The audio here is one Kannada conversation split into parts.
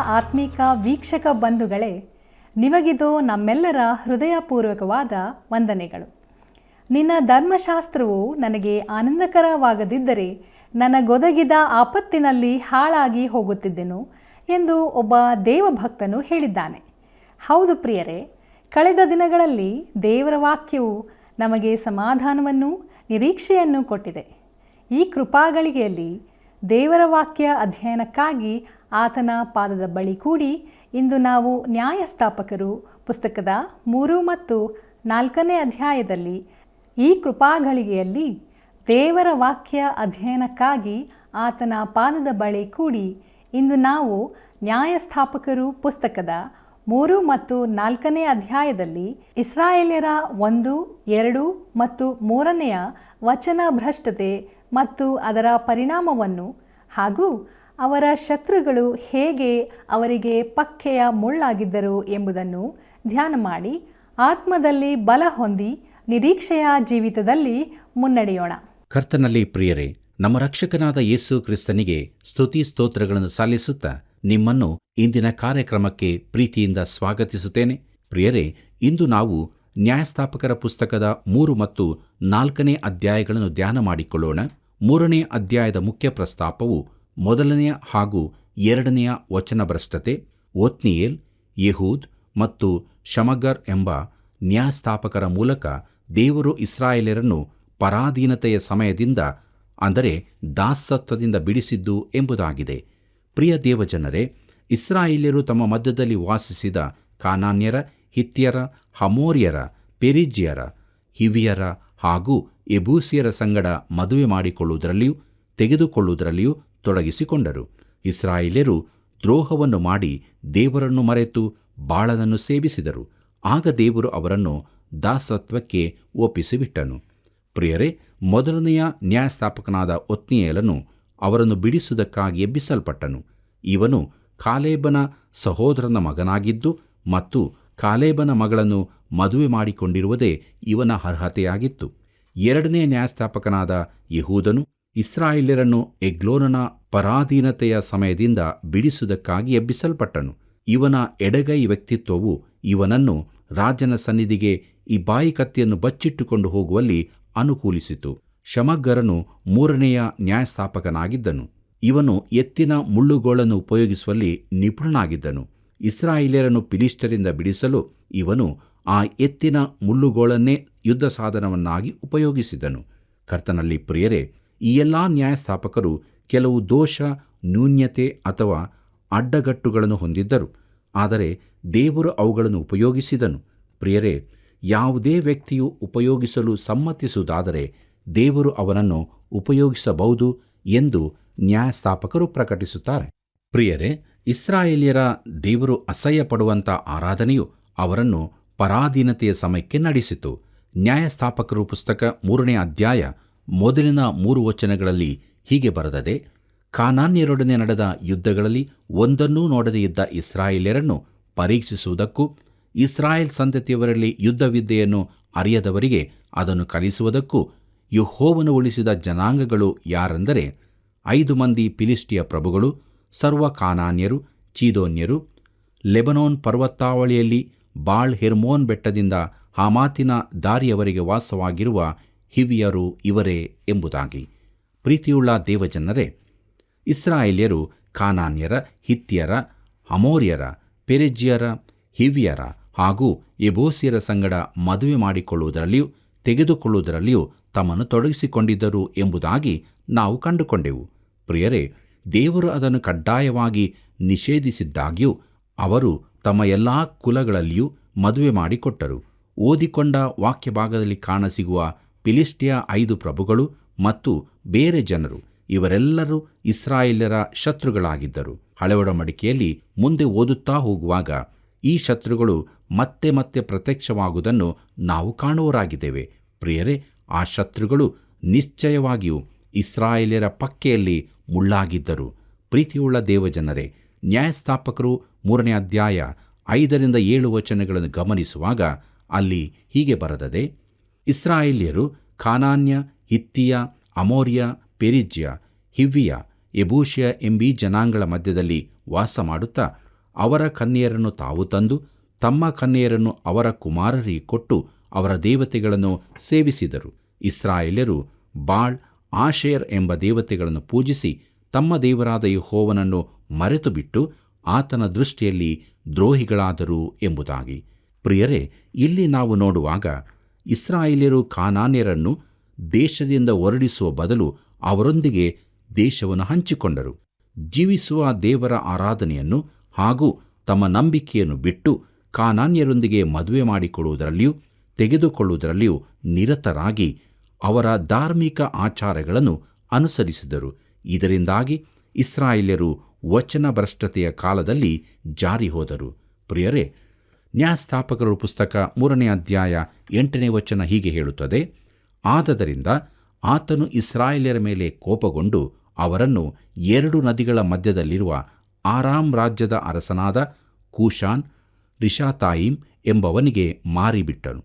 ಆತ್ಮಿಕ ವೀಕ್ಷಕ ಬಂಧುಗಳೇ, ನಿಮಗಿದು ನಮ್ಮೆಲ್ಲರ ಹೃದಯಪೂರ್ವಕವಾದ ವಂದನೆಗಳು. ನಿನ್ನ ಧರ್ಮಶಾಸ್ತ್ರವು ನನಗೆ ಆನಂದಕರವಾಗದಿದ್ದರೆ ನನಗೊದಗಿದ ಆಪತ್ತಿನಲ್ಲಿ ಹಾಳಾಗಿ ಹೋಗುತ್ತಿದ್ದೆನು ಎಂದು ಒಬ್ಬ ದೇವಭಕ್ತನು ಹೇಳಿದ್ದಾನೆ. ಹೌದು ಪ್ರಿಯರೇ, ಕಳೆದ ದಿನಗಳಲ್ಲಿ ದೇವರ ವಾಕ್ಯವು ನಮಗೆ ಸಮಾಧಾನವನ್ನು, ನಿರೀಕ್ಷೆಯನ್ನು ಕೊಟ್ಟಿದೆ. ಈ ಕೃಪಾಗಳಿಗೆಯಲ್ಲಿ ದೇವರ ವಾಕ್ಯ ಅಧ್ಯಯನಕ್ಕಾಗಿ ಆತನ ಪಾದದ ಬಳಿ ಕೂಡಿ ಇಂದು ನಾವು ನ್ಯಾಯಸ್ಥಾಪಕರು ಪುಸ್ತಕದ 3 ಮತ್ತು 4ನೇ ಅಧ್ಯಾಯದಲ್ಲಿ ಈ ಕೃಪಾಗಳಿಗೆಯಲ್ಲಿ ದೇವರ ವಾಕ್ಯ ಅಧ್ಯಯನಕ್ಕಾಗಿ ಆತನ ಪಾದದ ಬಳಿ ಕೂಡಿ ಇಂದು ನಾವು ನ್ಯಾಯಸ್ಥಾಪಕರು ಪುಸ್ತಕದ 3 ಮತ್ತು 4ನೇ ಅಧ್ಯಾಯದಲ್ಲಿ ಇಸ್ರಾಯೇಲ್ಯರ 1, 2 ಮತ್ತು 3ನೆಯ ವಚನ ಭ್ರಷ್ಟತೆ ಮತ್ತು ಅದರ ಪರಿಣಾಮವನ್ನು ಹಾಗೂ ಅವರ ಶತ್ರುಗಳು ಹೇಗೆ ಅವರಿಗೆ ಪಕ್ಕೆಯ ಮುಳ್ಳಾಗಿದ್ದರು ಎಂಬುದನ್ನು ಧ್ಯಾನ ಮಾಡಿ ಆತ್ಮದಲ್ಲಿ ಬಲ ಹೊಂದಿ ನಿರೀಕ್ಷೆಯ ಜೀವಿತದಲ್ಲಿ ಮುನ್ನಡೆಯೋಣ. ಕರ್ತನಲ್ಲಿ ಪ್ರಿಯರೇ, ನಮ್ಮ ರಕ್ಷಕನಾದ ಯೇಸು ಕ್ರಿಸ್ತನಿಗೆ ಸ್ತುತಿ ಸ್ತೋತ್ರಗಳನ್ನು ಸಲ್ಲಿಸುತ್ತಾ ನಿಮ್ಮನ್ನು ಇಂದಿನ ಕಾರ್ಯಕ್ರಮಕ್ಕೆ ಪ್ರೀತಿಯಿಂದ ಸ್ವಾಗತಿಸುತ್ತೇನೆ. ಪ್ರಿಯರೇ, ಇಂದು ನಾವು ನ್ಯಾಯಸ್ಥಾಪಕರ ಪುಸ್ತಕದ 3 ಮತ್ತು 4ನೇ ಅಧ್ಯಾಯಗಳನ್ನು ಧ್ಯಾನ ಮಾಡಿಕೊಳ್ಳೋಣ. 3ನೇ ಅಧ್ಯಾಯದ ಮುಖ್ಯ ಪ್ರಸ್ತಾಪವು 1ನೆಯ ಹಾಗೂ 2ನೆಯ ವಚನಭ್ರಷ್ಟತೆ, ಒತ್ನಿಯೇಲ್, ಯೆಹೂದ್ ಮತ್ತು ಶಮಗರ್ ಎಂಬ ನ್ಯಾಯಸ್ಥಾಪಕರ ಮೂಲಕ ದೇವರು ಇಸ್ರಾಯೇಲರನ್ನು ಪರಾಧೀನತೆಯ ಸಮಯದಿಂದ, ಅಂದರೆ ದಾಸತ್ವದಿಂದ ಬಿಡಿಸಿದ್ದು ಎಂಬುದಾಗಿದೆ. ಪ್ರಿಯ ದೇವಜನರೇ, ಇಸ್ರಾಯೇಲ್ಯರು ತಮ್ಮ ಮಧ್ಯದಲ್ಲಿ ವಾಸಿಸಿದ ಕಾನಾನ್ಯರ, ಹಿತ್ತಿಯರ, ಹಮೋರಿಯರ, ಪೆರಿಜ್ಯರ, ಹಿವಿಯರ ಹಾಗೂ ಯೆಬೂಸಿಯರ ಸಂಗಡ ಮದುವೆ ಮಾಡಿಕೊಳ್ಳುವುದರಲ್ಲಿಯೂ ತೆಗೆದುಕೊಳ್ಳುವುದರಲ್ಲಿಯೂ ತೊಡಗಿಸಿಕೊಂಡರು. ಇಸ್ರಾಯೇಲ್ಯರು ದ್ರೋಹವನ್ನು ಮಾಡಿ ದೇವರನ್ನು ಮರೆತು ಬಾಳನನ್ನು ಸೇವಿಸಿದರು. ಆಗ ದೇವರು ಅವರನ್ನು ದಾಸತ್ವಕ್ಕೆ ಒಪ್ಪಿಸಿಬಿಟ್ಟನು. ಪ್ರಿಯರೇ, 1ನೆಯ ನ್ಯಾಯಸ್ಥಾಪಕನಾದ ಒತ್ನಿಯೇಲನು ಅವರನ್ನು ಬಿಡಿಸುವುದಕ್ಕಾಗಿ ಎಬ್ಬಿಸಲ್ಪಟ್ಟನು. ಇವನು ಕಾಲೇಬನ ಸಹೋದರನ ಮಗನಾಗಿದ್ದು ಮತ್ತು ಕಾಲೇಬನ ಮಗಳನ್ನು ಮದುವೆ ಮಾಡಿಕೊಂಡಿರುವುದೇ ಇವನ ಅರ್ಹತೆಯಾಗಿತ್ತು. 2ನೇ ನ್ಯಾಯಸ್ಥಾಪಕನಾದ ಯೆಹೂದನು ಇಸ್ರಾಯೇಲ್ಯರನ್ನು ಎಗ್ಲೋನನ ಪರಾಧೀನತೆಯ ಸಮಯದಿಂದ ಬಿಡಿಸುವುದಕ್ಕಾಗಿ ಎಬ್ಬಿಸಲ್ಪಟ್ಟನು. ಇವನ ಎಡಗೈ ವ್ಯಕ್ತಿತ್ವವು ಇವನನ್ನು ರಾಜನ ಸನ್ನಿಧಿಗೆ ಈ ಬಾಯಿ ಕತ್ತಿಯನ್ನು ಬಚ್ಚಿಟ್ಟುಕೊಂಡು ಹೋಗುವಲ್ಲಿ ಅನುಕೂಲಿಸಿತು. ಶಮಗರನು 3ನೆಯ ನ್ಯಾಯಸ್ಥಾಪಕನಾಗಿದ್ದನು. ಇವನು ಎತ್ತಿನ ಮುಳ್ಳುಗೋಳನ್ನು ಉಪಯೋಗಿಸುವಲ್ಲಿ ನಿಪುಣನಾಗಿದ್ದನು. ಇಸ್ರಾಯೇಲ್ಯರನ್ನು ಫಿಲಿಷ್ಟಿಯರಿಂದ ಬಿಡಿಸಲು ಇವನು ಆ ಎತ್ತಿನ ಮುಳ್ಳುಗೋಳನ್ನೇ ಯುದ್ಧ ಸಾಧನವನ್ನಾಗಿ ಉಪಯೋಗಿಸಿದನು. ಕರ್ತನಲ್ಲಿ ಪ್ರಿಯರೇ, ಈ ಎಲ್ಲ ನ್ಯಾಯಸ್ಥಾಪಕರು ಕೆಲವು ದೋಷ, ನ್ಯೂನ್ಯತೆ ಅಥವಾ ಅಡ್ಡಗಟ್ಟುಗಳನ್ನು ಹೊಂದಿದ್ದರು. ಆದರೆ ದೇವರು ಅವುಗಳನ್ನು ಉಪಯೋಗಿಸಿದನು. ಪ್ರಿಯರೇ, ಯಾವುದೇ ವ್ಯಕ್ತಿಯು ಉಪಯೋಗಿಸಲು ಸಮ್ಮತಿಸುವುದಾದರೆ ದೇವರು ಅವನನ್ನು ಉಪಯೋಗಿಸಬಹುದು ಎಂದು ನ್ಯಾಯಸ್ಥಾಪಕರು ಪ್ರಕಟಿಸುತ್ತಾರೆ. ಪ್ರಿಯರೇ, ಇಸ್ರಾಯೇಲ್ಯರ ದೇವರು ಅಸಹ್ಯಪಡುವಂಥ ಆರಾಧನೆಯು ಅವರನ್ನು ಪರಾಧೀನತೆಯ ಸಮಯಕ್ಕೆ ನಡೆಸಿತು. ನ್ಯಾಯಸ್ಥಾಪಕರು ಪುಸ್ತಕ 3ನೇ ಅಧ್ಯಾಯ ಮೊದಲಿನ 3 ವಚನಗಳಲ್ಲಿ ಹೀಗೆ ಬರೆದದೆ: ಕಾನಾನ್ಯರೊಡನೆ ನಡೆದ ಯುದ್ಧಗಳಲ್ಲಿ ಒಂದನ್ನೂ ನೋಡದೇ ಇದ್ದ ಇಸ್ರಾಯೇಲ್ಯರನ್ನು ಪರೀಕ್ಷಿಸುವುದಕ್ಕೂ ಇಸ್ರಾಯೇಲ್ ಸಂತತಿಯವರಲ್ಲಿ ಯುದ್ಧವಿದ್ಯೆಯನ್ನು ಅರಿಯದವರಿಗೆ ಅದನ್ನು ಕಲಿಸುವುದಕ್ಕೂ ಯೆಹೋವನು ಉಳಿಸಿದ ಜನಾಂಗಗಳು ಯಾರೆಂದರೆ 5 ಮಂದಿ ಫಿಲಿಷ್ಟಿಯ ಪ್ರಭುಗಳು, ಸರ್ವ ಕಾನಾನ್ಯರು, ಚೀದೋನ್ಯರು, ಲೆಬನೋನ್ ಪರ್ವತಾವಳಿಯಲ್ಲಿ ಬಾಳ್ ಹೆರ್ಮೋನ್ ಬೆಟ್ಟದಿಂದ ಹಾಮಾತಿನ ದಾರಿಯವರೆಗೆ ವಾಸವಾಗಿರುವ ಹಿವಿಯರು ಇವರೇ ಎಂಬುದಾಗಿ. ಪ್ರೀತಿಯುಳ್ಳ ದೇವಜನರೇ, ಇಸ್ರಾಯೇಲ್ಯರು ಕಾನಾನ್ಯರ, ಹಿತ್ತಿಯರ, ಅಮೋರಿಯರ, ಪೆರಿಜ್ಯರ, ಹಿವಿಯರ ಹಾಗೂ ಯೆಬೂಸಿಯರ ಸಂಗಡ ಮದುವೆ ಮಾಡಿಕೊಳ್ಳುವುದರಲ್ಲಿಯೂ ತೆಗೆದುಕೊಳ್ಳುವುದರಲ್ಲಿಯೂ ತಮ್ಮನ್ನು ತೊಡಗಿಸಿಕೊಂಡಿದ್ದರು ಎಂಬುದಾಗಿ ನಾವು ಕಂಡುಕೊಂಡೆವು. ಪ್ರಿಯರೇ, ದೇವರು ಅದನ್ನು ಕಡ್ಡಾಯವಾಗಿ ನಿಷೇಧಿಸಿದ್ದಾಗ್ಯೂ ಅವರು ತಮ್ಮ ಎಲ್ಲ ಕುಲಗಳಲ್ಲಿಯೂ ಮದುವೆ ಮಾಡಿಕೊಟ್ಟರು. ಓದಿಕೊಂಡ ವಾಕ್ಯ ಭಾಗದಲ್ಲಿ ಕಾಣಸಿಗುವ ಫಿಲಿಷ್ಟಿಯ 5 ಪ್ರಭುಗಳು ಮತ್ತು ಬೇರೆ ಜನರು ಇವರೆಲ್ಲರೂ ಇಸ್ರಾಯೇಲ್ಯರ ಶತ್ರುಗಳಾಗಿದ್ದರು. ಹಳೆ ಒಡಂಬಡಿಕೆಯಲ್ಲಿ ಮುಂದೆ ಓದುತ್ತಾ ಹೋಗುವಾಗ ಈ ಶತ್ರುಗಳು ಮತ್ತೆ ಮತ್ತೆ ಪ್ರತ್ಯಕ್ಷವಾಗುವುದನ್ನು ನಾವು ಕಾಣುವರಾಗಿದ್ದೇವೆ. ಪ್ರಿಯರೇ, ಆ ಶತ್ರುಗಳು ನಿಶ್ಚಯವಾಗಿಯೂ ಇಸ್ರಾಯೇಲ್ಯರ ಪಕ್ಕೆಯಲ್ಲಿ ಮುಳ್ಳಾಗಿದ್ದರು. ಪ್ರೀತಿಯುಳ್ಳ ದೇವಜನರೇ, ನ್ಯಾಯಸ್ಥಾಪಕರು 3ನೇ ಅಧ್ಯಾಯ 5ರಿಂದ 7 ವಚನಗಳನ್ನು ಗಮನಿಸುವಾಗ ಅಲ್ಲಿ ಹೀಗೆ ಬರೆದದೆ: ಇಸ್ರಾಯೇಲ್ಯರು ಕಾನಾನ್ಯ, ಹಿತ್ತಿಯ, ಅಮೋರಿಯ, ಪೆರಿಜ್ಯ, ಹಿವ್ವಿಯ, ಯೆಬೂಸಿಯ ಎಂಬೀ ಜನಾಂಗಗಳ ಮಧ್ಯದಲ್ಲಿ ವಾಸ ಮಾಡುತ್ತಾ ಅವರ ಕನ್ಯೆಯರನ್ನು ತಾವು ತಂದು ತಮ್ಮ ಕನ್ಯೆಯರನ್ನು ಅವರ ಕುಮಾರರಿಗೆ ಕೊಟ್ಟು ಅವರ ದೇವತೆಗಳನ್ನು ಸೇವಿಸಿದರು. ಇಸ್ರಾಯೇಲ್ಯರು ಬಾಳ್, ಆಶೇರ್ ಎಂಬ ದೇವತೆಗಳನ್ನು ಪೂಜಿಸಿ ತಮ್ಮ ದೇವರಾದ ಯೆಹೋವನನ್ನು ಮರೆತುಬಿಟ್ಟು ಆತನ ದೃಷ್ಟಿಯಲ್ಲಿ ದ್ರೋಹಿಗಳಾದರು ಎಂಬುದಾಗಿ. ಪ್ರಿಯರೇ, ಇಲ್ಲಿ ನಾವು ನೋಡುವಾಗ ಇಸ್ರಾಯೇಲ್ಯರು ಕಾನಾನ್ಯರನ್ನು ದೇಶದಿಂದ ಹೊರಡಿಸುವ ಬದಲು ಅವರೊಂದಿಗೆ ದೇಶವನ್ನು ಹಂಚಿಕೊಂಡರು. ಜೀವಿಸುವ ದೇವರ ಆರಾಧನೆಯನ್ನು ಹಾಗೂ ತಮ್ಮ ನಂಬಿಕೆಯನ್ನು ಬಿಟ್ಟು ಕಾನಾನ್ಯರೊಂದಿಗೆ ಮದುವೆ ಮಾಡಿಕೊಳ್ಳುವುದರಲ್ಲಿಯೂ ತೆಗೆದುಕೊಳ್ಳುವುದರಲ್ಲಿಯೂ ನಿರತರಾಗಿ ಅವರ ಧಾರ್ಮಿಕ ಆಚಾರಗಳನ್ನು ಅನುಸರಿಸಿದರು. ಇದರಿಂದಾಗಿ ಇಸ್ರಾಯೇಲ್ಯರು ವಚನಭ್ರಷ್ಟತೆಯ ಕಾಲದಲ್ಲಿ ಜಾರಿ ಹೋದರು. ಪ್ರಿಯರೇ, ನ್ಯಾಯಸ್ಥಾಪಕರ ಪುಸ್ತಕ 3ನೇ ಅಧ್ಯಾಯ 8ನೇ ವಚನ ಹೀಗೆ ಹೇಳುತ್ತದೆ: ಆದದರಿಂದ ಆತನು ಇಸ್ರಾಯೇಲ್ಯರ ಮೇಲೆ ಕೋಪಗೊಂಡು ಅವರನ್ನು 2 ನದಿಗಳ ಮಧ್ಯದಲ್ಲಿರುವ ಆರಾಮ್ ರಾಜ್ಯದ ಅರಸನಾದ ಕೂಷಾನ್ ರಿಷಾತಾಯಿಮ್ ಎಂಬವನಿಗೆ ಮಾರಿಬಿಟ್ಟನು.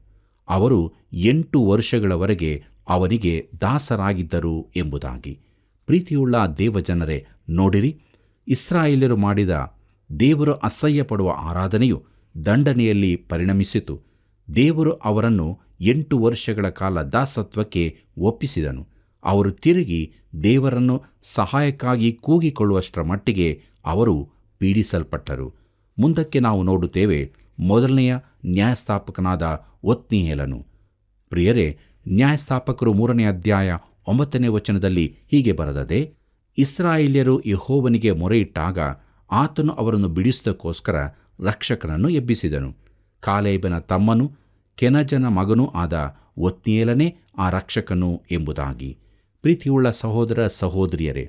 ಅವರು 8 ವರ್ಷಗಳವರೆಗೆ ಅವನಿಗೆ ದಾಸರಾಗಿದ್ದರು ಎಂಬುದಾಗಿ. ಪ್ರೀತಿಯುಳ್ಳ ದೇವಜನರೇ, ನೋಡಿರಿ, ಇಸ್ರಾಯೇಲ್ಯರು ಮಾಡಿದ ದೇವರು ಅಸಹ್ಯಪಡುವ ಆರಾಧನೆಯು ದಂಡನೆಯಲ್ಲಿ ಪರಿಣಮಿಸಿತು. ದೇವರು ಅವರನ್ನು 8 ವರ್ಷಗಳ ಕಾಲ ದಾಸತ್ವಕ್ಕೆ ಒಪ್ಪಿಸಿದನು. ಅವರು ತಿರುಗಿ ದೇವರನ್ನು ಸಹಾಯಕ್ಕಾಗಿ ಕೂಗಿಕೊಳ್ಳುವಷ್ಟರ ಮಟ್ಟಿಗೆ ಅವರು ಪೀಡಿಸಲ್ಪಟ್ಟರು. ಮುಂದಕ್ಕೆ ನಾವು ನೋಡುತ್ತೇವೆ, ಮೊದಲನೆಯ ನ್ಯಾಯಸ್ಥಾಪಕನಾದ ಒತ್ನೀಯೇಲನು. ಪ್ರಿಯರೇ, ನ್ಯಾಯಸ್ಥಾಪಕರು 3ನೇ ಅಧ್ಯಾಯ 9ನೇ ವಚನದಲ್ಲಿ ಹೀಗೆ ಬರೆದದೆ: ಇಸ್ರಾಯೇಲ್ಯರು ಯೆಹೋವನಿಗೆ ಮೊರೆಯಿಟ್ಟಾಗ ಆತನು ಅವರನ್ನು ಬಿಡಿಸುವುದಕ್ಕೋಸ್ಕರ ರಕ್ಷಕನನ್ನು ಎಬ್ಬಿಸಿದನು. ಕಾಲೇಬನ ತಮ್ಮನು ಕೆನಜನ ಮಗನೂ ಆದ ಒತ್ನೀಯೇಲನೇ ಆ ರಕ್ಷಕನು ಎಂಬುದಾಗಿ. ಪ್ರೀತಿಯುಳ್ಳ ಸಹೋದರ ಸಹೋದರಿಯರೇ,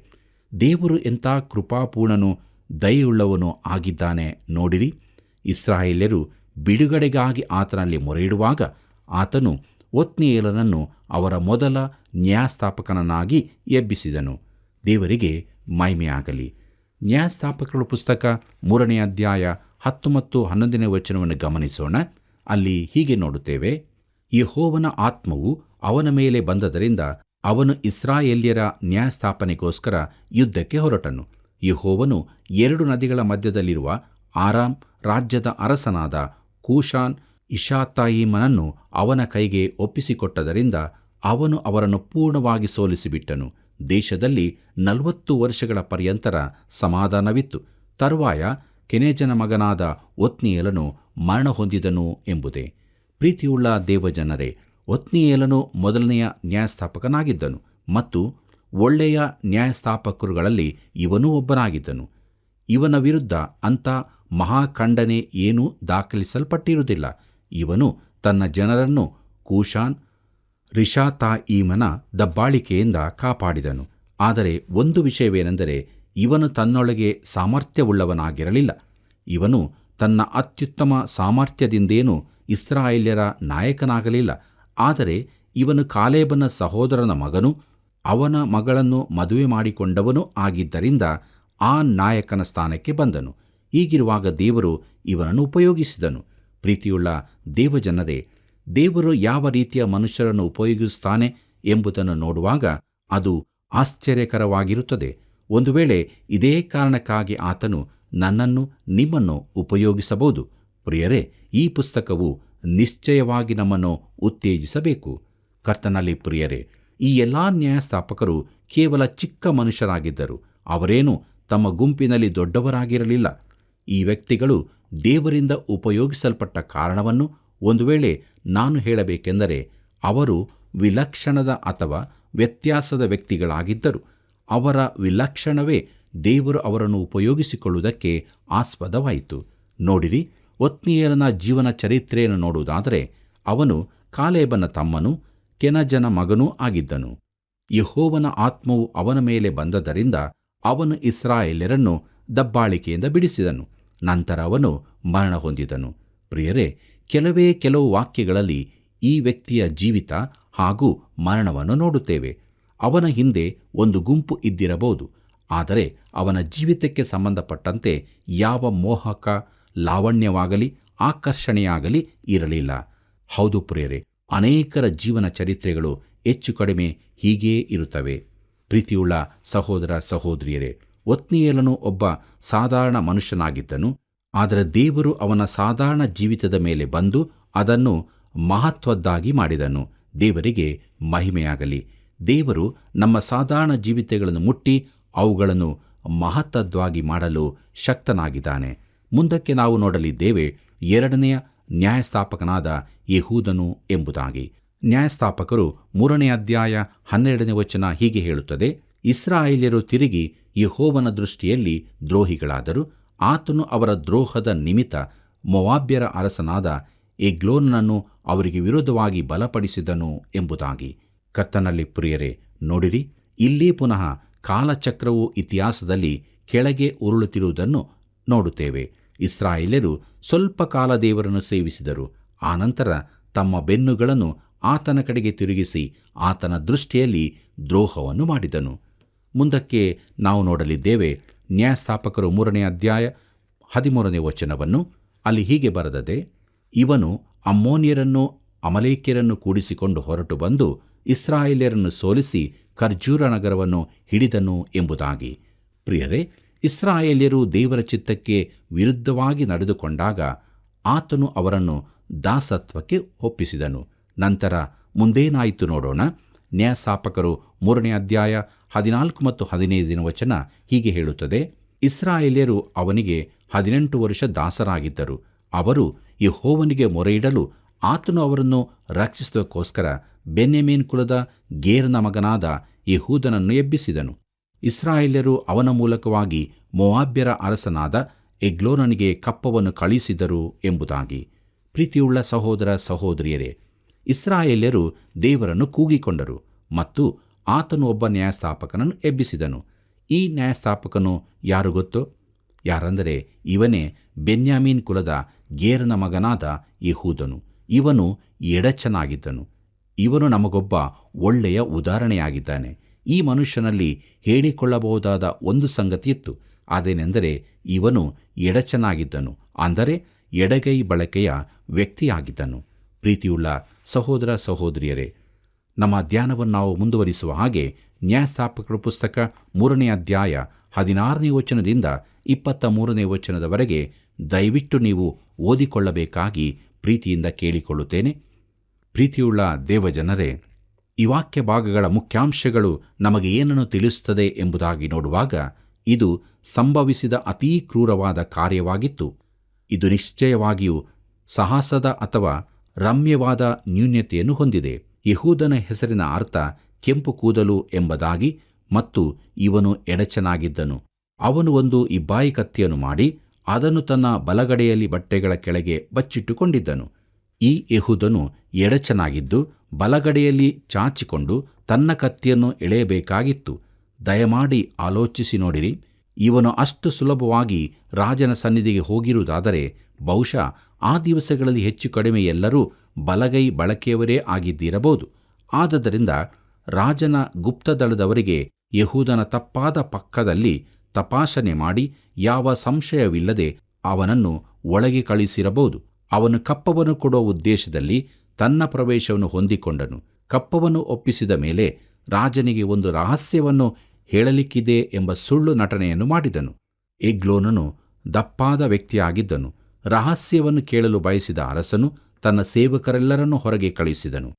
ದೇವರು ಎಂಥ ಕೃಪಾಪೂರ್ಣನೂ ದಯೆಯುಳ್ಳವನೂ ಆಗಿದ್ದಾನೆ ನೋಡಿರಿ. ಇಸ್ರಾಯೇಲ್ಯರು ಬಿಡುಗಡೆಗಾಗಿ ಆತನಲ್ಲಿ ಮೊರೆಯಿಡುವಾಗ ಆತನು ಒತ್ನೀಯೇಲನನ್ನು ಅವರ ಮೊದಲ ನ್ಯಾಯಸ್ಥಾಪಕನನ್ನಾಗಿ ಎಬ್ಬಿಸಿದನು. ದೇವರಿಗೆ ಮಹಿಮೆಯಾಗಲಿ. ನ್ಯಾಯಸ್ಥಾಪಕರ ಪುಸ್ತಕ 3ನೇ ಅಧ್ಯಾಯ 10 ಮತ್ತು 11ನೇ ವಚನವನ್ನು ಗಮನಿಸೋಣ. ಅಲ್ಲಿ ಹೀಗೆ ನೋಡುತ್ತೇವೆ: ಯೆಹೋವನ ಆತ್ಮವು ಅವನ ಮೇಲೆ ಬಂದದರಿಂದ ಅವನು ಇಸ್ರಾಯೇಲ್ಯರ ನ್ಯಾಯಸ್ಥಾಪನೆಗೋಸ್ಕರ ಯುದ್ಧಕ್ಕೆ ಹೊರಟನು. ಯೆಹೋವನು 2 ನದಿಗಳ ಮಧ್ಯದಲ್ಲಿರುವ ಆರಾಮ್ ರಾಜ್ಯದ ಅರಸನಾದ ಕೂಷಾನ್ ಇಷಾತಾಯಿಮನನ್ನು ಅವನ ಕೈಗೆ ಒಪ್ಪಿಸಿಕೊಟ್ಟದರಿಂದ ಅವನು ಅವರನ್ನು ಪೂರ್ಣವಾಗಿ ಸೋಲಿಸಿಬಿಟ್ಟನು. ದೇಶದಲ್ಲಿ 40 ವರ್ಷಗಳ ಪರ್ಯಂತರ ಸಮಾಧಾನವಿತ್ತು. ತರುವಾಯ ಕೆನಜನ ಮಗನಾದ ಒತ್ನೀಯೇಲನು ಮರಣ ಹೊಂದಿದನು ಎಂಬುದೇ. ಪ್ರೀತಿಯುಳ್ಳ ದೇವಜನರೇ, ಒತ್ನೀಯೇಲನು ಮೊದಲನೆಯ ನ್ಯಾಯಸ್ಥಾಪಕನಾಗಿದ್ದನು ಮತ್ತು ಒಳ್ಳೆಯ ನ್ಯಾಯಸ್ಥಾಪಕರುಗಳಲ್ಲಿ ಇವನೂ ಒಬ್ಬನಾಗಿದ್ದನು. ಇವನ ವಿರುದ್ಧ ಅಂಥ ಮಹಾಖಂಡನೆ ಏನೂ ದಾಖಲಿಸಲ್ಪಟ್ಟಿರುವುದಿಲ್ಲ. ಇವನು ತನ್ನ ಜನರನ್ನು ಕೂಷಾನ್ ರಿಷಾತಾಯಿಮನ ದಬ್ಬಾಳಿಕೆಯಿಂದ ಕಾಪಾಡಿದನು. ಆದರೆ ಒಂದು ವಿಷಯವೇನೆಂದರೆ, ಇವನು ತನ್ನೊಳಗೆ ಸಾಮರ್ಥ್ಯವುಳ್ಳವನಾಗಿರಲಿಲ್ಲ. ಇವನು ತನ್ನ ಅತ್ಯುತ್ತಮ ಸಾಮರ್ಥ್ಯದಿಂದೇನೂ ಇಸ್ರಾಯೇಲ್ಯರ ನಾಯಕನಾಗಲಿಲ್ಲ. ಆದರೆ ಇವನು ಕಾಲೇಬನ ಸಹೋದರನ ಮಗನೂ ಅವನ ಮಗಳನ್ನು ಮದುವೆ ಮಾಡಿಕೊಂಡವನೂ ಆಗಿದ್ದರಿಂದ ಆ ನಾಯಕನ ಸ್ಥಾನಕ್ಕೆ ಬಂದನು. ಹೀಗಿರುವಾಗ ದೇವರು ಇವನನ್ನು ಉಪಯೋಗಿಸಿದನು. ಪ್ರೀತಿಯುಳ್ಳ ದೇವಜನರೇ, ದೇವರು ಯಾವ ರೀತಿಯ ಮನುಷ್ಯರನ್ನು ಉಪಯೋಗಿಸುತ್ತಾನೆ ಎಂಬುದನ್ನು ನೋಡುವಾಗ ಅದು ಆಶ್ಚರ್ಯಕರವಾಗಿರುತ್ತದೆ. ಒಂದು ವೇಳೆ ಇದೇ ಕಾರಣಕ್ಕಾಗಿ ಆತನು ನನ್ನನ್ನು ನಿಮ್ಮನ್ನು ಉಪಯೋಗಿಸಬಹುದು. ಪ್ರಿಯರೇ, ಈ ಪುಸ್ತಕವು ನಿಶ್ಚಯವಾಗಿ ನಮ್ಮನ್ನು ಉತ್ತೇಜಿಸಬೇಕು. ಕರ್ತನಲ್ಲಿ ಪ್ರಿಯರೇ, ಈ ಎಲ್ಲ ನ್ಯಾಯಸ್ಥಾಪಕರು ಕೇವಲ ಚಿಕ್ಕ ಮನುಷ್ಯರಾಗಿದ್ದರು. ಅವರೇನು ತಮ್ಮ ಗುಂಪಿನಲ್ಲಿ ದೊಡ್ಡವರಾಗಿರಲಿಲ್ಲ. ಈ ವ್ಯಕ್ತಿಗಳು ದೇವರಿಂದ ಉಪಯೋಗಿಸಲ್ಪಟ್ಟ ಕಾರಣವನ್ನು ಒಂದು ವೇಳೆ ನಾನು ಹೇಳಬೇಕೆಂದರೆ ಅವರು ವಿಲಕ್ಷಣದ ಅಥವಾ ವ್ಯತ್ಯಾಸದ ವ್ಯಕ್ತಿಗಳಾಗಿದ್ದರು. ಅವರ ವಿಲಕ್ಷಣವೇ ದೇವರು ಅವರನ್ನು ಉಪಯೋಗಿಸಿಕೊಳ್ಳುವುದಕ್ಕೆ ಆಸ್ಪದವಾಯಿತು. ನೋಡಿರಿ, ಒತ್ನೀಯೇಲನ ಜೀವನ ಚರಿತ್ರೆಯನ್ನು ನೋಡುವುದಾದರೆ ಅವನು ಕಾಲೇಬನ ತಮ್ಮನೂ ಕೆನಜನ ಮಗನೂ ಆಗಿದ್ದನು. ಯೆಹೋವನ ಆತ್ಮವು ಅವನ ಮೇಲೆ ಬಂದದರಿಂದ ಅವನು ಇಸ್ರಾಯೇಲ್ಯರನ್ನು ದಬ್ಬಾಳಿಕೆಯಿಂದ ಬಿಡಿಸಿದನು. ನಂತರ ಅವನು ಮರಣ ಹೊಂದಿದನು. ಪ್ರಿಯರೇ, ಕೆಲವು ವಾಕ್ಯಗಳಲ್ಲಿ ಈ ವ್ಯಕ್ತಿಯ ಜೀವಿತ ಹಾಗೂ ಮರಣವನ್ನು ನೋಡುತ್ತೇವೆ. ಅವನ ಹಿಂದೆ ಒಂದು ಗುಂಪು ಇದ್ದಿರಬಹುದು, ಆದರೆ ಅವನ ಜೀವಿತಕ್ಕೆ ಸಂಬಂಧಪಟ್ಟಂತೆ ಯಾವ ಮೋಹಕ ಲಾವಣ್ಯವಾಗಲಿ ಆಕರ್ಷಣೆಯಾಗಲಿ ಇರಲಿಲ್ಲ. ಹೌದು ಪ್ರಿಯರೇ, ಅನೇಕರ ಜೀವನ ಚರಿತ್ರೆಗಳು ಹೆಚ್ಚು ಕಡಿಮೆ ಹೀಗೇ ಇರುತ್ತವೆ. ಪ್ರೀತಿಯುಳ್ಳ ಸಹೋದರ ಸಹೋದರಿಯರೇ, ಒತ್ನೀಯೇಲನು ಒಬ್ಬ ಸಾಧಾರಣ ಮನುಷ್ಯನಾಗಿದ್ದನು. ಆದರೆ ದೇವರು ಅವನ ಸಾಧಾರಣ ಜೀವಿತದ ಮೇಲೆ ಬಂದು ಅದನ್ನು ಮಹತ್ವದ್ದಾಗಿ ಮಾಡಿದನು. ದೇವರಿಗೆ ಮಹಿಮೆಯಾಗಲಿ. ದೇವರು ನಮ್ಮ ಸಾಧಾರಣ ಜೀವಿತಗಳನ್ನು ಮುಟ್ಟಿ ಅವುಗಳನ್ನು ಮಹತ್ವದ್ದಾಗಿ ಮಾಡಲು ಶಕ್ತನಾಗಿದ್ದಾನೆ. ಮುಂದಕ್ಕೆ ನಾವು ನೋಡಲಿದ್ದೇವೆ ಎರಡನೆಯ ನ್ಯಾಯಸ್ಥಾಪಕನಾದ ಯೆಹೂದನು ಎಂಬುದಾಗಿ. ನ್ಯಾಯಸ್ಥಾಪಕರು 3ನೇ ಅಧ್ಯಾಯ 12ನೇ ವಚನ ಹೀಗೆ ಹೇಳುತ್ತದೆ: ಇಸ್ರಾಯೇಲ್ಯರು ತಿರುಗಿ ಯೆಹೋವನ ದೃಷ್ಟಿಯಲ್ಲಿ ದ್ರೋಹಿಗಳಾದರು. ಆತನು ಅವರ ದ್ರೋಹದ ನಿಮಿತ್ತ ಮೋವಾಬ್ಯರ ಅರಸನಾದ ಎಗ್ಲೋನನನ್ನು ಅವರಿಗೆ ವಿರೋಧವಾಗಿ ಬಲಪಡಿಸಿದನು ಎಂಬುದಾಗಿ. ಕರ್ತನಲ್ಲಿ ಪ್ರಿಯರೇ, ನೋಡಿರಿ, ಇಲ್ಲಿ ಪುನಃ ಕಾಲಚಕ್ರವು ಇತಿಹಾಸದಲ್ಲಿ ಕೆಳಗೆ ಉರುಳುತ್ತಿರುವುದನ್ನು ನೋಡುತ್ತೇವೆ. ಇಸ್ರಾಯೇಲ್ಯರು ಸ್ವಲ್ಪ ಕಾಲ ದೇವರನ್ನು ಸೇವಿಸಿದರು. ಆನಂತರ ತಮ್ಮ ಬೆನ್ನುಗಳನ್ನು ಆತನ ಕಡೆಗೆ ತಿರುಗಿಸಿ ಆತನ ದೃಷ್ಟಿಯಲ್ಲಿ ದ್ರೋಹವನ್ನು ಮಾಡಿದನು. ಮುಂದಕ್ಕೆ ನಾವು ನೋಡಲಿದ್ದೇವೆ ನ್ಯಾಯಸ್ಥಾಪಕರು 3ನೇ ಅಧ್ಯಾಯ 13ನೇ ವಚನವನ್ನು. ಅಲ್ಲಿ ಹೀಗೆ ಬರೆದದೆ: ಇವನು ಅಮ್ಮೋನಿಯರನ್ನು ಅಮಲೇಕ್ಯರನ್ನು ಕೂಡಿಸಿಕೊಂಡು ಹೊರಟು ಬಂದು ಇಸ್ರಾಯೇಲ್ಯರನ್ನು ಸೋಲಿಸಿ ಖರ್ಜೂರ ನಗರವನ್ನು ಹಿಡಿದನು ಎಂಬುದಾಗಿ. ಪ್ರಿಯರೇ, ಇಸ್ರಾಯೇಲ್ಯರು ದೇವರ ಚಿತ್ತಕ್ಕೆ ವಿರುದ್ಧವಾಗಿ ನಡೆದುಕೊಂಡಾಗ ಆತನು ಅವರನ್ನು ದಾಸತ್ವಕ್ಕೆ ಒಪ್ಪಿಸಿದನು. ನಂತರ ಮುಂದೇನಾಯಿತು ನೋಡೋಣ. ನ್ಯಾಯಸ್ಥಾಪಕರು 3ನೇ ಅಧ್ಯಾಯ 14 ಮತ್ತು 15ನೇ ವಚನ ಹೀಗೆ ಹೇಳುತ್ತದೆ: ಇಸ್ರಾಯೇಲ್ಯರು ಅವನಿಗೆ 18 ವರ್ಷ ದಾಸರಾಗಿದ್ದರು. ಅವರು ಯೆಹೋವನಿಗೆ ಮೊರೆಯಿಡಲು ಆತನು ಅವರನ್ನು ರಕ್ಷಿಸುವುದಕ್ಕೋಸ್ಕರ ಬೆನ್ಯಾಮೀನ್ ಕುಲದ ಗೇರನ ಮಗನಾದ ಯೆಹೂದನನ್ನು ಎಬ್ಬಿಸಿದನು. ಇಸ್ರಾಯೇಲ್ಯರು ಅವನ ಮೂಲಕವಾಗಿ ಮೋವಾಬ್ಯರ ಅರಸನಾದ ಎಗ್ಲೋನನಿಗೆ ಕಪ್ಪವನ್ನು ಕಳುಹಿಸಿದರು ಎಂಬುದಾಗಿ. ಪ್ರೀತಿಯುಳ್ಳ ಸಹೋದರ ಸಹೋದರಿಯರೇ, ಇಸ್ರಾಯೇಲ್ಯರು ದೇವರನ್ನು ಕೂಗಿಕೊಂಡರು ಮತ್ತು ಆತನು ಒಬ್ಬ ನ್ಯಾಯಸ್ಥಾಪಕನನ್ನು ಎಬ್ಬಿಸಿದನು. ಈ ನ್ಯಾಯಸ್ಥಾಪಕನು ಯಾರು ಗೊತ್ತೋ? ಯಾರಂದರೆ ಇವನೇ ಬೆನ್ಯಾಮೀನ್ ಕುಲದ ಗೇರನ ಮಗನಾದ ಯೆಹೂದನು. ಇವನು ಎಡಚನಾಗಿದ್ದನು. ಇವನು ನಮಗೊಬ್ಬ ಒಳ್ಳೆಯ ಉದಾಹರಣೆಯಾಗಿದ್ದಾನೆ. ಈ ಮನುಷ್ಯನಲ್ಲಿ ಹೇಳಿಕೊಳ್ಳಬಹುದಾದ ಒಂದು ಸಂಗತಿಯಿತ್ತು. ಅದೇನೆಂದರೆ ಇವನು ಎಡಚನಾಗಿದ್ದನು, ಅಂದರೆ ಎಡಗೈ ಬಳಕೆಯ ವ್ಯಕ್ತಿಯಾಗಿದ್ದನು. ಪ್ರೀತಿಯುಳ್ಳ ಸಹೋದರ ಸಹೋದರಿಯರೇ, ನಮ್ಮ ಧ್ಯಾನವನ್ನು ನಾವು ಮುಂದುವರಿಸುವ ಹಾಗೆ ನ್ಯಾಯಸ್ಥಾಪಕರ ಪುಸ್ತಕ 3ನೇ ಅಧ್ಯಾಯ 16ನೇ ವಚನದಿಂದ 23ನೇ ವಚನದವರೆಗೆ ದಯವಿಟ್ಟು ನೀವು ಓದಿಕೊಳ್ಳಬೇಕಾಗಿ ಪ್ರೀತಿಯಿಂದ ಕೇಳಿಕೊಳ್ಳುತ್ತೇನೆ. ಪ್ರೀತಿಯುಳ್ಳ ದೇವಜನರೇ, ಈ ವಾಕ್ಯ ಭಾಗಗಳ ಮುಖ್ಯಾಂಶಗಳು ನಮಗೆ ಏನನ್ನು ತಿಳಿಸುತ್ತದೆ ಎಂಬುದಾಗಿ ನೋಡುವಾಗ ಇದು ಸಂಭವಿಸಿದ ಅತೀ ಕ್ರೂರವಾದ ಕಾರ್ಯವಾಗಿತ್ತು. ಇದು ನಿಶ್ಚಯವಾಗಿಯೂ ಸಾಹಸದ ಅಥವಾ ರಮ್ಯವಾದ ನ್ಯೂನ್ಯತೆಯನ್ನು ಹೊಂದಿದೆ. ಯೆಹೂದನ ಹೆಸರಿನ ಅರ್ಥ ಕೆಂಪು ಕೂದಲು ಎಂಬುದಾಗಿ ಮತ್ತು ಇವನು ಎಡಚನಾಗಿದ್ದನು. ಅವನು ಒಂದು ಇಬ್ಬಾಯಿ ಕತ್ತಿಯನ್ನು ಮಾಡಿ ಅದನ್ನು ತನ್ನ ಬಲಗಡೆಯಲ್ಲಿ ಬಟ್ಟೆಗಳ ಕೆಳಗೆ ಬಚ್ಚಿಟ್ಟುಕೊಂಡಿದ್ದನು. ಈ ಯೆಹೂದನು ಎಡಚನಾಗಿದ್ದು ಬಲಗಡೆಯಲ್ಲಿ ಚಾಚಿಕೊಂಡು ತನ್ನ ಕತ್ತಿಯನ್ನು ಎಳೆಯಬೇಕಾಗಿತ್ತು. ದಯಮಾಡಿ ಆಲೋಚಿಸಿ ನೋಡಿರಿ. ಇವನು ಅಷ್ಟು ಸುಲಭವಾಗಿ ರಾಜನ ಸನ್ನಿಧಿಗೆ ಹೋಗಿರುವುದಾದರೆ ಬಹುಶಃ ಆ ದಿವಸಗಳಲ್ಲಿ ಹೆಚ್ಚು ಕಡಿಮೆ ಎಲ್ಲರೂ ಬಲಗೈ ಬಳಕೆಯವರೇ ಆಗಿದ್ದಿರಬಹುದು. ಆದುದರಿಂದ ರಾಜನ ಗುಪ್ತದಳದವರಿಗೆ ಯೆಹೂದನ ತಪ್ಪಾದ ಪಕ್ಕದಲ್ಲಿ ತಪಾಸಣೆ ಮಾಡಿ ಯಾವ ಸಂಶಯವಿಲ್ಲದೆ ಅವನನ್ನು ಒಳಗೆ ಕಳಿಸಿರಬಹುದು. ಅವನು ಕಪ್ಪವನ್ನು ಕೊಡುವ ಉದ್ದೇಶದಲ್ಲಿ ತನ್ನ ಪ್ರವೇಶವನ್ನು ಹೊಂದಿಕೊಂಡನು. ಕಪ್ಪವನ್ನು ಒಪ್ಪಿಸಿದ ಮೇಲೆ ರಾಜನಿಗೆ ಒಂದು ರಹಸ್ಯವನ್ನು ಹೇಳಲಿಕ್ಕಿದೆ ಎಂಬ ಸುಳ್ಳು ನಟನೆಯನ್ನು ಮಾಡಿದನು. ಎಗ್ಲೋನನು ದಪ್ಪಾದ ವ್ಯಕ್ತಿಯಾಗಿದ್ದನು. ರಹಸ್ಯವನ್ನು ಕೇಳಲು ಬಯಸಿದ ಅರಸನು ತನ್ನ ಸೇವಕರೆಲ್ಲರನ್ನೂ ಹೊರಗೆ ಕಳುಹಿಸಿದನು.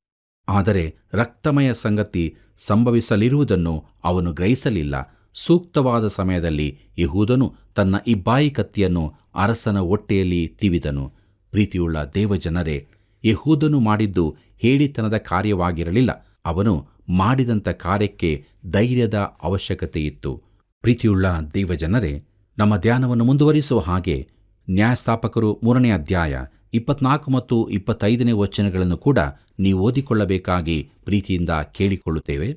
ಆದರೆ ರಕ್ತಮಯ ಸಂಗತಿ ಸಂಭವಿಸಲಿರುವುದನ್ನು ಅವನು ಗ್ರಹಿಸಲಿಲ್ಲ. ಸೂಕ್ತವಾದ ಸಮಯದಲ್ಲಿ ಯೆಹೂದನು ತನ್ನ ಇಬ್ಬಾಯಿ ಕತ್ತಿಯನ್ನು ಅರಸನ ಹೊಟ್ಟೆಯಲ್ಲಿ ತಿವಿದನು. ಪ್ರೀತಿಯುಳ್ಳ ದೇವಜನರೇ, ಯೆಹೂದನು ಮಾಡಿದ್ದು ಹೇಳಿತನದ ಕಾರ್ಯವಾಗಿರಲಿಲ್ಲ. ಅವನು ಮಾಡಿದಂಥ ಕಾರ್ಯಕ್ಕೆ ಧೈರ್ಯದ ಅವಶ್ಯಕತೆಯಿತ್ತು. ಪ್ರೀತಿಯುಳ್ಳ ದೇವಜನರೇ, ನಮ್ಮ ಧ್ಯಾನವನ್ನು ಮುಂದುವರಿಸುವ ಹಾಗೆ ನ್ಯಾಯಸ್ಥಾಪಕರು 3ನೇ ಅಧ್ಯಾಯ 24 ಮತ್ತು 25ನೇ ವಚನಗಳನ್ನು ಕೂಡ ನೀವು ಓದಿಕೊಳ್ಳಬೇಕಾಗಿ ಪ್ರೀತಿಯಿಂದ ಕೇಳಿಕೊಳ್ಳುತ್ತೇವೆ.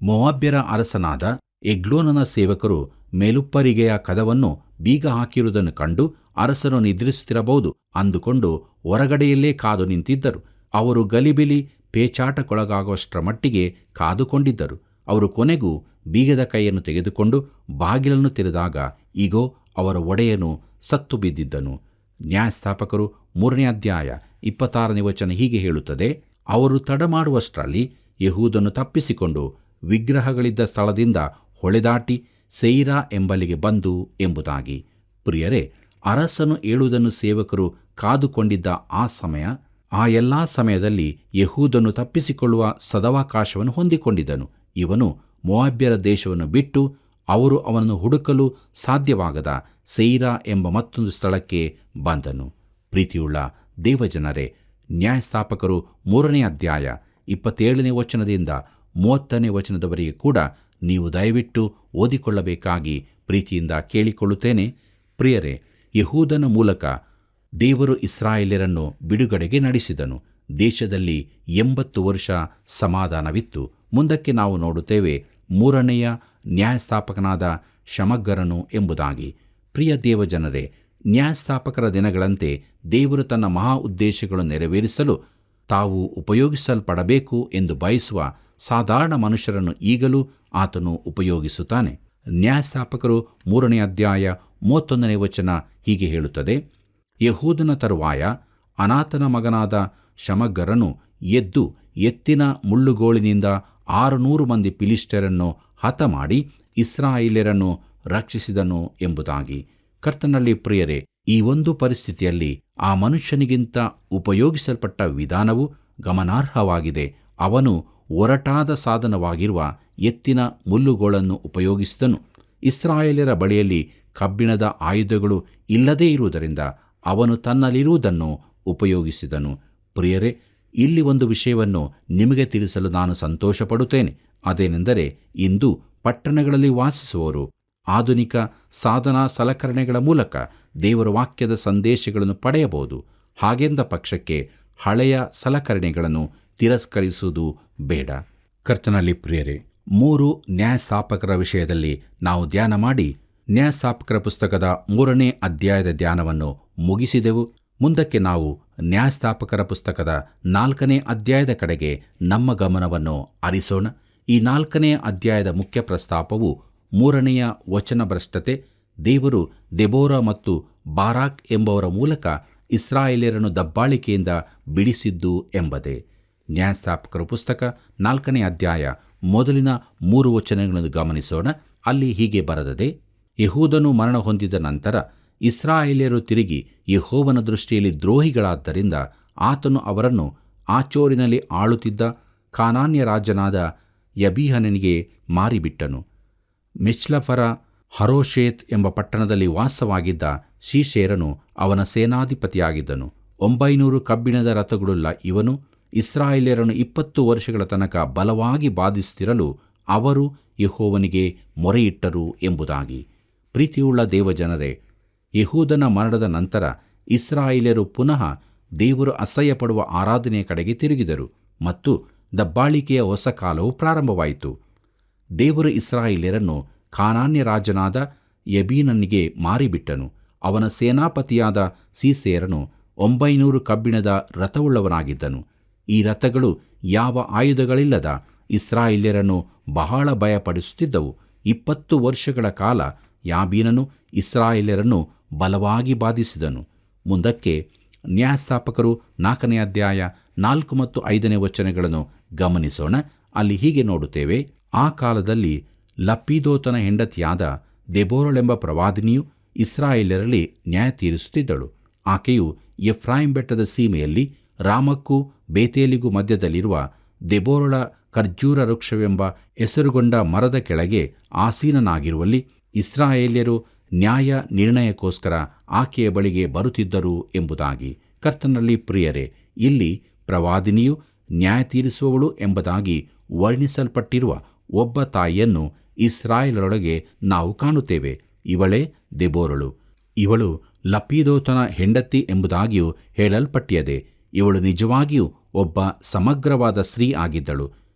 ಮೋವಾಬ್ಯರ ಅರಸನಾದ ಎಗ್ಲೋನನ ಸೇವಕರು ಮೇಲುಪ್ಪರಿಗೆಯ ಕದವನ್ನು ಬೀಗ ಹಾಕಿರುವುದನ್ನು ಕಂಡು ಅರಸನು ನಿದ್ರಿಸುತ್ತಿರಬಹುದು ಅಂದುಕೊಂಡು ಹೊರಗಡೆಯಲ್ಲೇ ಕಾದು ನಿಂತಿದ್ದರು. ಅವರು ಗಲಿಬಿಲಿ ಪೇಚಾಟಕ್ಕೊಳಗಾಗುವಷ್ಟರ ಮಟ್ಟಿಗೆ ಕಾದುಕೊಂಡಿದ್ದರು. ಅವರು ಕೊನೆಗೂ ಬೀಗದ ಕೈಯನ್ನು ತೆಗೆದುಕೊಂಡು ಬಾಗಿಲನ್ನು ತೆರೆದಾಗ ಈಗೋ ಅವರ ಒಡೆಯನು ಸತ್ತು ಬಿದ್ದಿದ್ದನು. ನ್ಯಾಯಸ್ಥಾಪಕರು 3ನೇ ಅಧ್ಯಾಯ 26ನೇ ವಚನ ಹೀಗೆ ಹೇಳುತ್ತದೆ: ಅವರು ತಡಮಾಡುವಷ್ಟರಲ್ಲಿ ಯೆಹೂದನು ತಪ್ಪಿಸಿಕೊಂಡು ವಿಗ್ರಹಗಳಿದ್ದ ಸ್ಥಳದಿಂದ ಹೊಳೆದಾಟಿ ಸೆಯಿರಾ ಎಂಬಲ್ಲಿಗೆ ಬಂದು ಎಂಬುದಾಗಿ. ಪ್ರಿಯರೇ, ಅರಸನು ಏಳುವುದನ್ನು ಸೇವಕರು ಕಾದುಕೊಂಡಿದ್ದ ಆ ಎಲ್ಲ ಸಮಯದಲ್ಲಿ ಯೆಹೂದನು ತಪ್ಪಿಸಿಕೊಳ್ಳುವ ಸದವಕಾಶವನ್ನು ಹೊಂದಿಕೊಂಡಿದ್ದನು. ಇವನು ಮೋವಾಬ್ಯರ ದೇಶವನ್ನು ಬಿಟ್ಟು ಅವರು ಅವನನ್ನು ಹುಡುಕಲು ಸಾಧ್ಯವಾಗದ ಸೆಯಿರಾ ಎಂಬ ಮತ್ತೊಂದು ಸ್ಥಳಕ್ಕೆ ಬಂದನು. ಪ್ರೀತಿಯುಳ್ಳ ದೇವಜನರೇ, ನ್ಯಾಯಸ್ಥಾಪಕರು 3ನೇ ಅಧ್ಯಾಯ 27ನೇ ವಚನದಿಂದ 30ನೇ ವಚನದವರೆಗೆ ಕೂಡ ನೀವು ದಯವಿಟ್ಟು ಓದಿಕೊಳ್ಳಬೇಕಾಗಿ ಪ್ರೀತಿಯಿಂದ ಕೇಳಿಕೊಳ್ಳುತ್ತೇನೆ. ಪ್ರಿಯರೇ, ಯೆಹೂದನ ಮೂಲಕ ದೇವರು ಇಸ್ರಾಯೇಲ್ಯರನ್ನು ಬಿಡುಗಡೆಗೆ ನಡೆಸಿದನು. ದೇಶದಲ್ಲಿ 80 ವರ್ಷ ಸಮಾಧಾನವಿತ್ತು. ಮುಂದಕ್ಕೆ ನಾವು ನೋಡುತ್ತೇವೆ 3ನೆಯ ನ್ಯಾಯಸ್ಥಾಪಕನಾದ ಶಮಗ್ಗರನು ಎಂಬುದಾಗಿ. ಪ್ರಿಯ ದೇವಜನರೇ, ನ್ಯಾಯಸ್ಥಾಪಕರ ದಿನಗಳಂತೆ ದೇವರು ತನ್ನ ಮಹಾ ಉದ್ದೇಶಗಳನ್ನು ನೆರವೇರಿಸಲು ತಾವು ಉಪಯೋಗಿಸಲ್ಪಡಬೇಕು ಎಂದು ಬಯಸುವ ಸಾಧಾರಣ ಮನುಷ್ಯರನ್ನು ಈಗಲೂ ಆತನು ಉಪಯೋಗಿಸುತ್ತಾನೆ. ನ್ಯಾಯಸ್ಥಾಪಕರು 3ನೇ ಅಧ್ಯಾಯ 31ನೇ ವಚನ ಹೀಗೆ ಹೇಳುತ್ತದೆ: ಯೆಹೂದನ ತರುವಾಯ ಅನಾತನ ಮಗನಾದ ಶಮಗ್ಗರನು ಎದ್ದು ಎತ್ತಿನ ಮುಳ್ಳುಗೋಲಿನಿಂದ 600 ಮಂದಿ ಫಿಲಿಷ್ಟಿಯರನ್ನು ಹತಮಾಡಿ ಇಸ್ರಾಯೇಲ್ಯರನ್ನು ರಕ್ಷಿಸಿದನು ಎಂಬುದಾಗಿ. ಕರ್ತನಲ್ಲಿ ಪ್ರಿಯರೇ, ಈ ಒಂದು ಪರಿಸ್ಥಿತಿಯಲ್ಲಿ ಆ ಮನುಷ್ಯನಿಗಿಂತ ಉಪಯೋಗಿಸಲ್ಪಟ್ಟ ವಿಧಾನವು ಗಮನಾರ್ಹವಾಗಿದೆ. ಅವನು ಒರಟಾದ ಸಾಧನವಾಗಿರುವ ಎತ್ತಿನ ಮುಳ್ಳುಗೋಲನ್ನು ಉಪಯೋಗಿಸಿದನು. ಇಸ್ರಾಯೇಲ್ಯರ ಬಳಿಯಲ್ಲಿ ಕಬ್ಬಿಣದ ಆಯುಧಗಳು ಇಲ್ಲದೇ ಇರುವುದರಿಂದ ಅವನು ತನ್ನಲ್ಲಿರುವುದನ್ನು ಉಪಯೋಗಿಸಿದನು. ಪ್ರಿಯರೇ, ಇಲ್ಲಿ ಒಂದು ವಿಷಯವನ್ನು ನಿಮಗೆ ತಿಳಿಸಲು ನಾನು ಸಂತೋಷಪಡುತ್ತೇನೆ. ಅದೇನೆಂದರೆ, ಇಂದು ಪಟ್ಟಣಗಳಲ್ಲಿ ವಾಸಿಸುವವರು ಆಧುನಿಕ ಸಾಧನ ಸಲಕರಣೆಗಳ ಮೂಲಕ ದೇವರ ವಾಕ್ಯದ ಸಂದೇಶಗಳನ್ನು ಪಡೆಯಬಹುದು. ಹಾಗೆಂದ ಪಕ್ಷಕ್ಕೆ ಹಳೆಯ ಸಲಕರಣೆಗಳನ್ನು ತಿರಸ್ಕರಿಸುವುದು ಬೇಡ. ಕರ್ತನಲ್ಲಿ ಪ್ರಿಯರೇ, 3 ನ್ಯಾಯಸ್ಥಾಪಕರ ವಿಷಯದಲ್ಲಿ ನಾವು ಧ್ಯಾನ ಮಾಡಿ ನ್ಯಾಯಸ್ಥಾಪಕರ ಪುಸ್ತಕದ 3ನೇ ಅಧ್ಯಾಯದ ಧ್ಯಾನವನ್ನು ಮುಗಿಸಿದೆವು. ಮುಂದಕ್ಕೆ ನಾವು ನ್ಯಾಯಸ್ಥಾಪಕರ ಪುಸ್ತಕದ 4ನೇ ಅಧ್ಯಾಯದ ಕಡೆಗೆ ನಮ್ಮ ಗಮನವನ್ನು ಹರಿಸೋಣ. ಈ 4ನೇ ಅಧ್ಯಾಯದ ಮುಖ್ಯ ಪ್ರಸ್ತಾಪವು 3ನೆಯ ವಚನಭ್ರಷ್ಟತೆ, ದೇವರು ದೆಬೋರ ಮತ್ತು ಬಾರಾಕ್ ಎಂಬವರ ಮೂಲಕ ಇಸ್ರಾಯೇಲ್ಯರನ್ನು ದಬ್ಬಾಳಿಕೆಯಿಂದ ಬಿಡಿಸಿದ್ದು ಎಂಬುದೇ. ನ್ಯಾಯಸ್ಥಾಪಕರ ಪುಸ್ತಕ 4ನೇ ಅಧ್ಯಾಯ ಮೊದಲಿನ 3 ವಚನಗಳನ್ನು ಗಮನಿಸೋಣ. ಅಲ್ಲಿ ಹೀಗೆ ಬರೆದದೆ: ಯೆಹೂದನು ಮರಣ ಹೊಂದಿದ ನಂತರ ಇಸ್ರಾಯೇಲ್ಯರು ತಿರುಗಿ ಯೆಹೋವನ ದೃಷ್ಟಿಯಲ್ಲಿ ದ್ರೋಹಿಗಳಾದ್ದರಿಂದ ಆತನು ಅವರನ್ನು ಆಚೋರಿನಲ್ಲಿ ಆಳುತ್ತಿದ್ದ ಕಾನಾನ್ಯ ರಾಜನಾದ ಯಬೀಹನಿಗೆ ಮಾರಿಬಿಟ್ಟನು. ಮಿಚ್ಲಫರ ಹರೋಷೇತ್ ಎಂಬ ಪಟ್ಟಣದಲ್ಲಿ ವಾಸವಾಗಿದ್ದ ಶೀಷೇರನು ಅವನ ಸೇನಾಧಿಪತಿಯಾಗಿದ್ದನು. 900 ಕಬ್ಬಿಣದ ರಥಗಳುಳ್ಳ ಇವನು ಇಸ್ರಾಯೇಲ್ಯರನ್ನು 20 ವರ್ಷಗಳ ತನಕ ಬಲವಾಗಿ ಬಾಧಿಸುತ್ತಿರಲು ಅವರು ಯೆಹೋವನಿಗೆ ಮೊರೆಯಿಟ್ಟರು ಎಂಬುದಾಗಿ. ಪ್ರೀತಿಯುಳ್ಳ ದೇವಜನರೇ, ಯೆಹೂದನ ಮರಣದ ನಂತರ ಇಸ್ರಾಯೇಲ್ಯರು ಪುನಃ ದೇವರು ಅಸಹ್ಯಪಡುವ ಆರಾಧನೆಯ ಕಡೆಗೆ ತಿರುಗಿದರು ಮತ್ತು ದಬ್ಬಾಳಿಕೆಯ ಹೊಸ ಕಾಲವು ಪ್ರಾರಂಭವಾಯಿತು. ದೇವರು ಇಸ್ರಾಯೇಲ್ಯರನ್ನು ಕಾನಾನ್ಯ ರಾಜನಾದ ಯಬೀನನಿಗೆ ಮಾರಿಬಿಟ್ಟನು. ಅವನ ಸೇನಾಪತಿಯಾದ ಸೀಸೇರನು 900 ಕಬ್ಬಿಣದ ರಥವುಳ್ಳವನಾಗಿದ್ದನು. ಈ ರಥಗಳು ಯಾವ ಆಯುಧಗಳಿಲ್ಲದ ಇಸ್ರಾಯೇಲ್ಯರನ್ನು ಬಹಳ ಭಯಪಡಿಸುತ್ತಿದ್ದವು. 20 ವರ್ಷಗಳ ಕಾಲ ಯಾಬೀನನು ಇಸ್ರಾಯೇಲ್ಯರನ್ನು ಬಲವಾಗಿ ಬಾಧಿಸಿದನು. ಮುಂದಕ್ಕೆ ನ್ಯಾಯಸ್ಥಾಪಕರು 4ನೇ ಅಧ್ಯಾಯ 4 ಮತ್ತು 5ನೇ ವಚನಗಳನ್ನು ಗಮನಿಸೋಣ. ಅಲ್ಲಿ ಹೀಗೆ ನೋಡುತ್ತೇವೆ: ಆ ಕಾಲದಲ್ಲಿ ಲಪ್ಪೀದೋತನ ಹೆಂಡತಿಯಾದ ದೆಬೋರಳೆಂಬ ಪ್ರವಾದಿನಿಯು ಇಸ್ರಾಯೇಲ್ಯರಲ್ಲಿ ನ್ಯಾಯ ತೀರಿಸುತ್ತಿದ್ದಳು. ಆಕೆಯು ಎಫ್ರಾಯಿಂ ಬೆಟ್ಟದ ಸೀಮೆಯಲ್ಲಿ ರಾಮಕ್ಕೂ ಬೇತೇಲಿಗೂ ಮಧ್ಯದಲ್ಲಿರುವ ದೆಬೋರಳ ಖರ್ಜೂರ ವೃಕ್ಷವೆಂಬ ಹೆಸರುಗೊಂಡ ಮರದ ಕೆಳಗೆ ಆಸೀನನಾಗಿರುವಲ್ಲಿ ಇಸ್ರಾಯೇಲ್ಯರು ನ್ಯಾಯ ನಿರ್ಣಯಕ್ಕೋಸ್ಕರ ಆಕೆಯ ಬಳಿಗೆ ಬರುತ್ತಿದ್ದರು ಎಂಬುದಾಗಿ. ಕರ್ತನಲ್ಲಿ ಪ್ರಿಯರೇ, ಇಲ್ಲಿ ಪ್ರವಾದಿನಿಯು ನ್ಯಾಯ ತೀರಿಸುವವಳು ಎಂಬುದಾಗಿ ವರ್ಣಿಸಲ್ಪಟ್ಟಿರುವ ಒಬ್ಬ ತಾಯಿಯನ್ನು ಇಸ್ರಾಯೇಲರೊಳಗೆ ನಾವು ಕಾಣುತ್ತೇವೆ. ಇವಳೇ ದೆಬೋರಳು. ಇವಳು ಲಪ್ಪೀದೋತನ ಹೆಂಡತಿ ಎಂಬುದಾಗಿಯೂ ಹೇಳಲ್ಪಟ್ಟಿಯದೆ. ಇವಳು ನಿಜವಾಗಿಯೂ ಒಬ್ಬ ಸಮಗ್ರವಾದ ಸ್ತ್ರೀ ಆಗಿದ್ದಳು.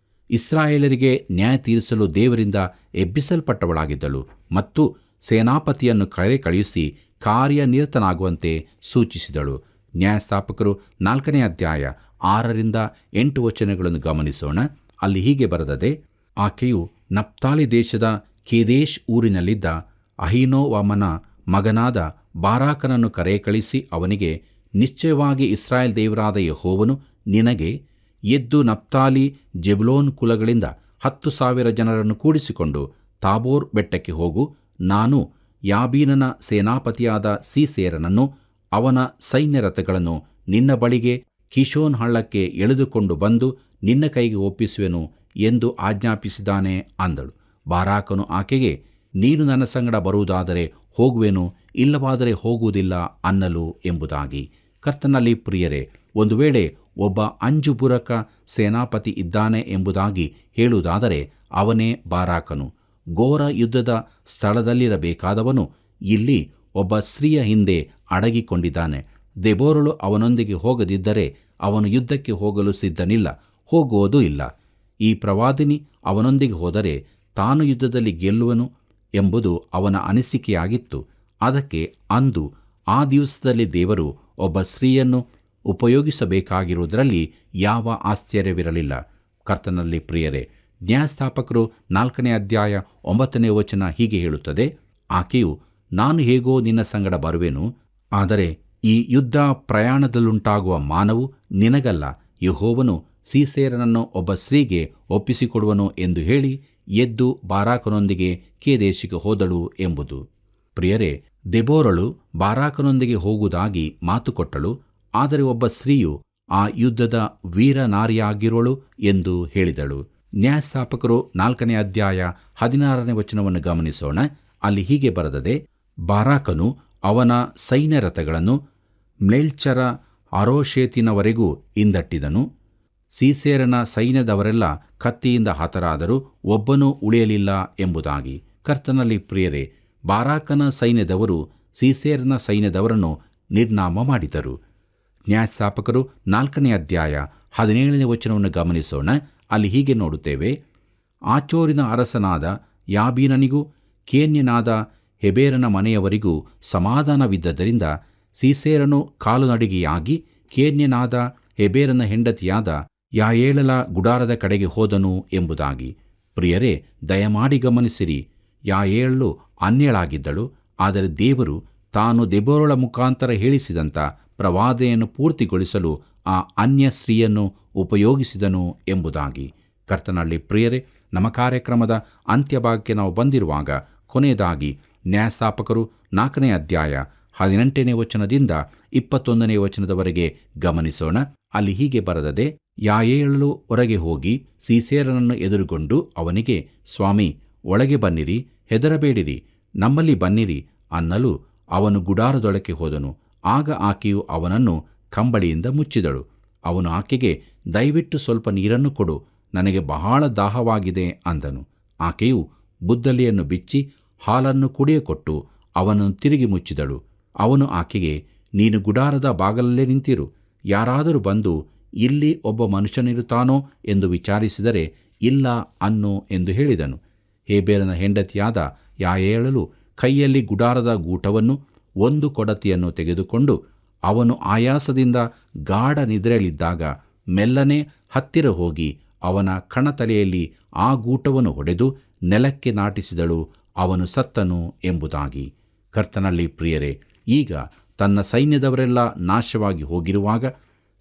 ಇಸ್ರಾಯೇಲರಿಗೆ ನ್ಯಾಯ ತೀರಿಸಲು ದೇವರಿಂದ ಎಬ್ಬಿಸಲ್ಪಟ್ಟವಳಾಗಿದ್ದಳು ಮತ್ತು ಸೇನಾಪತಿಯನ್ನು ಕಳುಹಿಸಿ ಕಾರ್ಯನಿರತನಾಗುವಂತೆ ಸೂಚಿಸಿದಳು. ನ್ಯಾಯಸ್ಥಾಪಕರು 4ನೇ ಅಧ್ಯಾಯ 6ರಿಂದ 8 ವಚನಗಳನ್ನು ಗಮನಿಸೋಣ. ಅಲ್ಲಿ ಹೀಗೆ ಬರೆದದೆ: ಆಕೆಯು ನಫ್ತಾಲಿ ದೇಶದ ಕೇದೇಶ್ ಊರಿನಲ್ಲಿದ್ದ ಅಹೀನೋವಮನ ಮಗನಾದ ಬಾರಾಕನನ್ನು ಕರೆಕಳಿಸಿ ಅವನಿಗೆ, ನಿಶ್ಚಯವಾಗಿ ಇಸ್ರಾಯೇಲ್ ದೇವರಾದ ಯೆಹೋವನು ನಿನಗೆ, ಎದ್ದು ನಫ್ತಾಲಿ ಜೆಬುಲೋನ್ ಕುಲಗಳಿಂದ 10,000 ಜನರನ್ನು ಕೂಡಿಸಿಕೊಂಡು ತಾಬೋರ್ ಬೆಟ್ಟಕ್ಕೆ ಹೋಗು. ನಾನು ಯಾಬೀನನ ಸೇನಾಪತಿಯಾದ ಸೀಸೇರನನ್ನು ಅವನ ಸೈನ್ಯ ರಥಗಳನ್ನು ನಿನ್ನ ಬಳಿಗೆ ಕಿಶೋನ್ ಹಳ್ಳಕ್ಕೆ ಎಳೆದುಕೊಂಡು ಬಂದು ನಿನ್ನ ಕೈಗೆ ಒಪ್ಪಿಸುವೆನು ಎಂದು ಆಜ್ಞಾಪಿಸಿದ್ದಾನೆ ಅಂದಳು. ಬಾರಾಕನು ಆಕೆಗೆ, ನೀನು ನನ್ನ ಸಂಗಡ ಬರುವುದಾದರೆ ಹೋಗುವೆನು, ಇಲ್ಲವಾದರೆ ಹೋಗುವುದಿಲ್ಲ ಅನ್ನಲು ಎಂಬುದಾಗಿ. ಕರ್ತನಲ್ಲಿ ಪ್ರಿಯರೇ, ಒಂದು ವೇಳೆ ಒಬ್ಬ ಅಂಜುಬುರಕ ಸೇನಾಪತಿ ಇದ್ದಾನೆ ಎಂಬುದಾಗಿ ಹೇಳುವುದಾದರೆ ಅವನೇ ಬಾರಾಕನು. ಘೋರ ಯುದ್ಧದ ಸ್ಥಳದಲ್ಲಿರಬೇಕಾದವನು ಇಲ್ಲಿ ಒಬ್ಬ ಸ್ತ್ರೀಯ ಹಿಂದೆ ಅಡಗಿಕೊಂಡಿದ್ದಾನೆ. ದೆಬೋರಳು ಅವನೊಂದಿಗೆ ಹೋಗದಿದ್ದರೆ ಅವನು ಯುದ್ಧಕ್ಕೆ ಹೋಗಲು ಸಿದ್ಧನಿಲ್ಲ, ಹೋಗುವುದೂ ಇಲ್ಲ. ಈ ಪ್ರವಾದಿನಿ ಅವನೊಂದಿಗೆ ಹೋದರೆ ತಾನು ಯುದ್ಧದಲ್ಲಿ ಗೆಲ್ಲುವನು ಎಂಬುದು ಅವನ ಅನಿಸಿಕೆಯಾಗಿತ್ತು. ಅದಕ್ಕೆ ಅಂದು ಆ ದಿವಸದಲ್ಲಿ ದೇವರು ಒಬ್ಬ ಸ್ತ್ರೀಯನ್ನು ಉಪಯೋಗಿಸಬೇಕಾಗಿರುವುದರಲ್ಲಿ ಯಾವ ಆಶ್ಚರ್ಯವಿರಲಿಲ್ಲ. ಕರ್ತನಲ್ಲಿ ಪ್ರಿಯರೇ, ನ್ಯಾಯಸ್ಥಾಪಕರು 4ನೇ ಅಧ್ಯಾಯ 9ನೇ ವಚನ ಹೀಗೆ ಹೇಳುತ್ತದೆ, ಆಕೆಯು, ನಾನು ಹೇಗೋ ನಿನ್ನ ಸಂಗಡ ಬರುವೆನು, ಆದರೆ ಈ ಯುದ್ಧ ಪ್ರಯಾಣದಲ್ಲುಂಟಾಗುವ ಮಾನವು ನಿನಗಲ್ಲ, ಯೆಹೋವನು ಸೀಸೇರನನ್ನು ಒಬ್ಬ ಸ್ತ್ರೀಗೆ ಒಪ್ಪಿಸಿಕೊಡುವನು ಎಂದು ಹೇಳಿ ಎದ್ದು ಬಾರಾಕನೊಂದಿಗೆ ಕೇದೇಶಿಗೆ ಹೋದಳು ಎಂಬುದು. ಪ್ರಿಯರೇ, ದೆಬೋರಳು ಬಾರಾಕನೊಂದಿಗೆ ಹೋಗುವುದಾಗಿ ಮಾತು ಕೊಟ್ಟಳು, ಆದರೆ ಒಬ್ಬ ಸ್ತ್ರೀಯು ಆ ಯುದ್ಧದ ವೀರನಾರಿಯಾಗಿರೋಳು ಎಂದು ಹೇಳಿದಳು. ನ್ಯಾಯಸ್ಥಾಪಕರು 4ನೇ ಅಧ್ಯಾಯ 16ನೇ ವಚನವನ್ನು ಗಮನಿಸೋಣ. ಅಲ್ಲಿ ಹೀಗೆ ಬರೆದದೆ, ಬಾರಾಕನು ಅವನ ಸೈನ್ಯ ರಥಗಳನ್ನು ಮ್ಲೇಲ್ಚರ ಅರೋಷೇತಿನವರೆಗೂ ಹಿಂದಟ್ಟಿದನು. ಸೀಸೇರನ ಸೈನ್ಯದವರೆಲ್ಲ ಕತ್ತಿಯಿಂದ ಹತರಾದರೂ ಒಬ್ಬನೂ ಉಳಿಯಲಿಲ್ಲ ಎಂಬುದಾಗಿ. ಕರ್ತನಲ್ಲಿ ಪ್ರಿಯರೇ, ಬಾರಾಕನ ಸೈನ್ಯದವರು ಸೀಸೇರನ ಸೈನ್ಯದವರನ್ನು ನಿರ್ನಾಮ ಮಾಡಿದರು. ನ್ಯಾಯಸ್ಥಾಪಕರು 4ನೇ ಅಧ್ಯಾಯ 17ನೇ ವಚನವನ್ನು ಗಮನಿಸೋಣ. ಅಲ್ಲಿ ಹೀಗೆ ನೋಡುತ್ತೇವೆ, ಆಚೋರಿನ ಅರಸನಾದ ಯಾಬೀನನಿಗೂ ಕೇನ್ಯನಾದ ಹೆಬೇರನ ಮನೆಯವರಿಗೂ ಸಮಾಧಾನವಿದ್ದರಿಂದ ಸೀಸೇರನು ಕಾಲುನಡಿಗೆಯಾಗಿ ಕೇನ್ಯನಾದ ಹೆಬೇರನ ಹೆಂಡತಿಯಾದ ಯಾಯೇಳಳ ಗುಡಾರದ ಕಡೆಗೆ ಹೋದನು ಎಂಬುದಾಗಿ. ಪ್ರಿಯರೇ, ದಯಮಾಡಿ ಗಮನಿಸಿರಿ, ಯಾಯೇಳಳು ಅನ್ಯಳಾಗಿದ್ದಳು, ಆದರೆ ದೇವರು ತಾನು ದೆಬೋರಳ ಮುಖಾಂತರ ಹೇಳಿಸಿದಂಥ ಪ್ರವಾದನೆಯನ್ನು ಪೂರ್ತಿಗೊಳಿಸಲು ಆ ಅನ್ಯ ಸ್ತ್ರೀಯನ್ನು ಉಪಯೋಗಿಸಿದನು ಎಂಬುದಾಗಿ. ಕರ್ತನಲ್ಲಿ ಪ್ರಿಯರೇ, ನಮ್ಮ ಕಾರ್ಯಕ್ರಮದ ಅಂತ್ಯಭಾಗಕ್ಕೆ ನಾವು ಬಂದಿರುವಾಗ ಕೊನೆಯದಾಗಿ ನ್ಯಾಯಸ್ಥಾಪಕರು 4ನೇ ಅಧ್ಯಾಯ 18ನೇ ವಚನದಿಂದ 21ನೇ ವಚನದವರೆಗೆ ಗಮನಿಸೋಣ. ಅಲ್ಲಿ ಹೀಗೆ ಬರೆದದೆ, ಯಾಯೇಳಳು ಹೊರಗೆ ಹೋಗಿ ಸೀಸೇರನನ್ನು ಎದುರುಗೊಂಡು ಅವನಿಗೆ, ಸ್ವಾಮಿ, ಒಳಗೆ ಬನ್ನಿರಿ, ಹೆದರಬೇಡಿರಿ, ನಮ್ಮಲ್ಲಿ ಬನ್ನಿರಿ ಅನ್ನಲು ಅವನು ಗುಡಾರದೊಳಕ್ಕೆ ಹೋದನು. ಆಗ ಆಕೆಯು ಅವನನ್ನು ಕಂಬಳಿಯಿಂದ ಮುಚ್ಚಿದಳು. ಅವನು ಆಕೆಗೆ, ದಯವಿಟ್ಟು ಸ್ವಲ್ಪ ನೀರನ್ನು ಕೊಡು, ನನಗೆ ಬಹಳ ದಾಹವಾಗಿದೆ ಅಂದನು. ಆಕೆಯು ಬುದ್ದಲಿಯನ್ನು ಬಿಚ್ಚಿ ಹಾಲನ್ನು ಕುಡಿಯಕೊಟ್ಟು ಅವನನ್ನು ತಿರುಗಿ ಮುಚ್ಚಿದಳು. ಅವನು ಆಕೆಗೆ, ನೀನು ಗುಡಾರದ ಬಾಗಲಲ್ಲೇ ನಿಂತಿರು, ಯಾರಾದರೂ ಬಂದು ಇಲ್ಲಿ ಒಬ್ಬ ಮನುಷ್ಯನಿರುತ್ತಾನೋ ಎಂದು ವಿಚಾರಿಸಿದರೆ ಇಲ್ಲ ಅನ್ನು ಎಂದು ಹೇಳಿದನು. ಹೇಬೇರನ ಹೆಂಡತಿಯಾದ ಯಾಯೇಳಳು ಕೈಯಲ್ಲಿ ಗುಡಾರದ ಗೂಟವನ್ನು 1 ಕೊಡತಿಯನ್ನು ತೆಗೆದುಕೊಂಡು ಅವನು ಆಯಾಸದಿಂದ ಗಾಢ ನಿದ್ರೆಯಲ್ಲಿದ್ದಾಗ ಮೆಲ್ಲನೆ ಹತ್ತಿರ ಹೋಗಿ ಅವನ ಕಣತಲೆಯಲ್ಲಿ ಆ ಗೂಟವನ್ನು ಹೊಡೆದು ನೆಲಕ್ಕೆ ನಾಟಿಸಿದಳು, ಅವನು ಸತ್ತನು ಎಂಬುದಾಗಿ. ಕರ್ತನಲ್ಲಿ ಪ್ರಿಯರೇ, ಈಗ ತನ್ನ ಸೈನ್ಯದವರೆಲ್ಲ ನಾಶವಾಗಿ ಹೋಗಿರುವಾಗ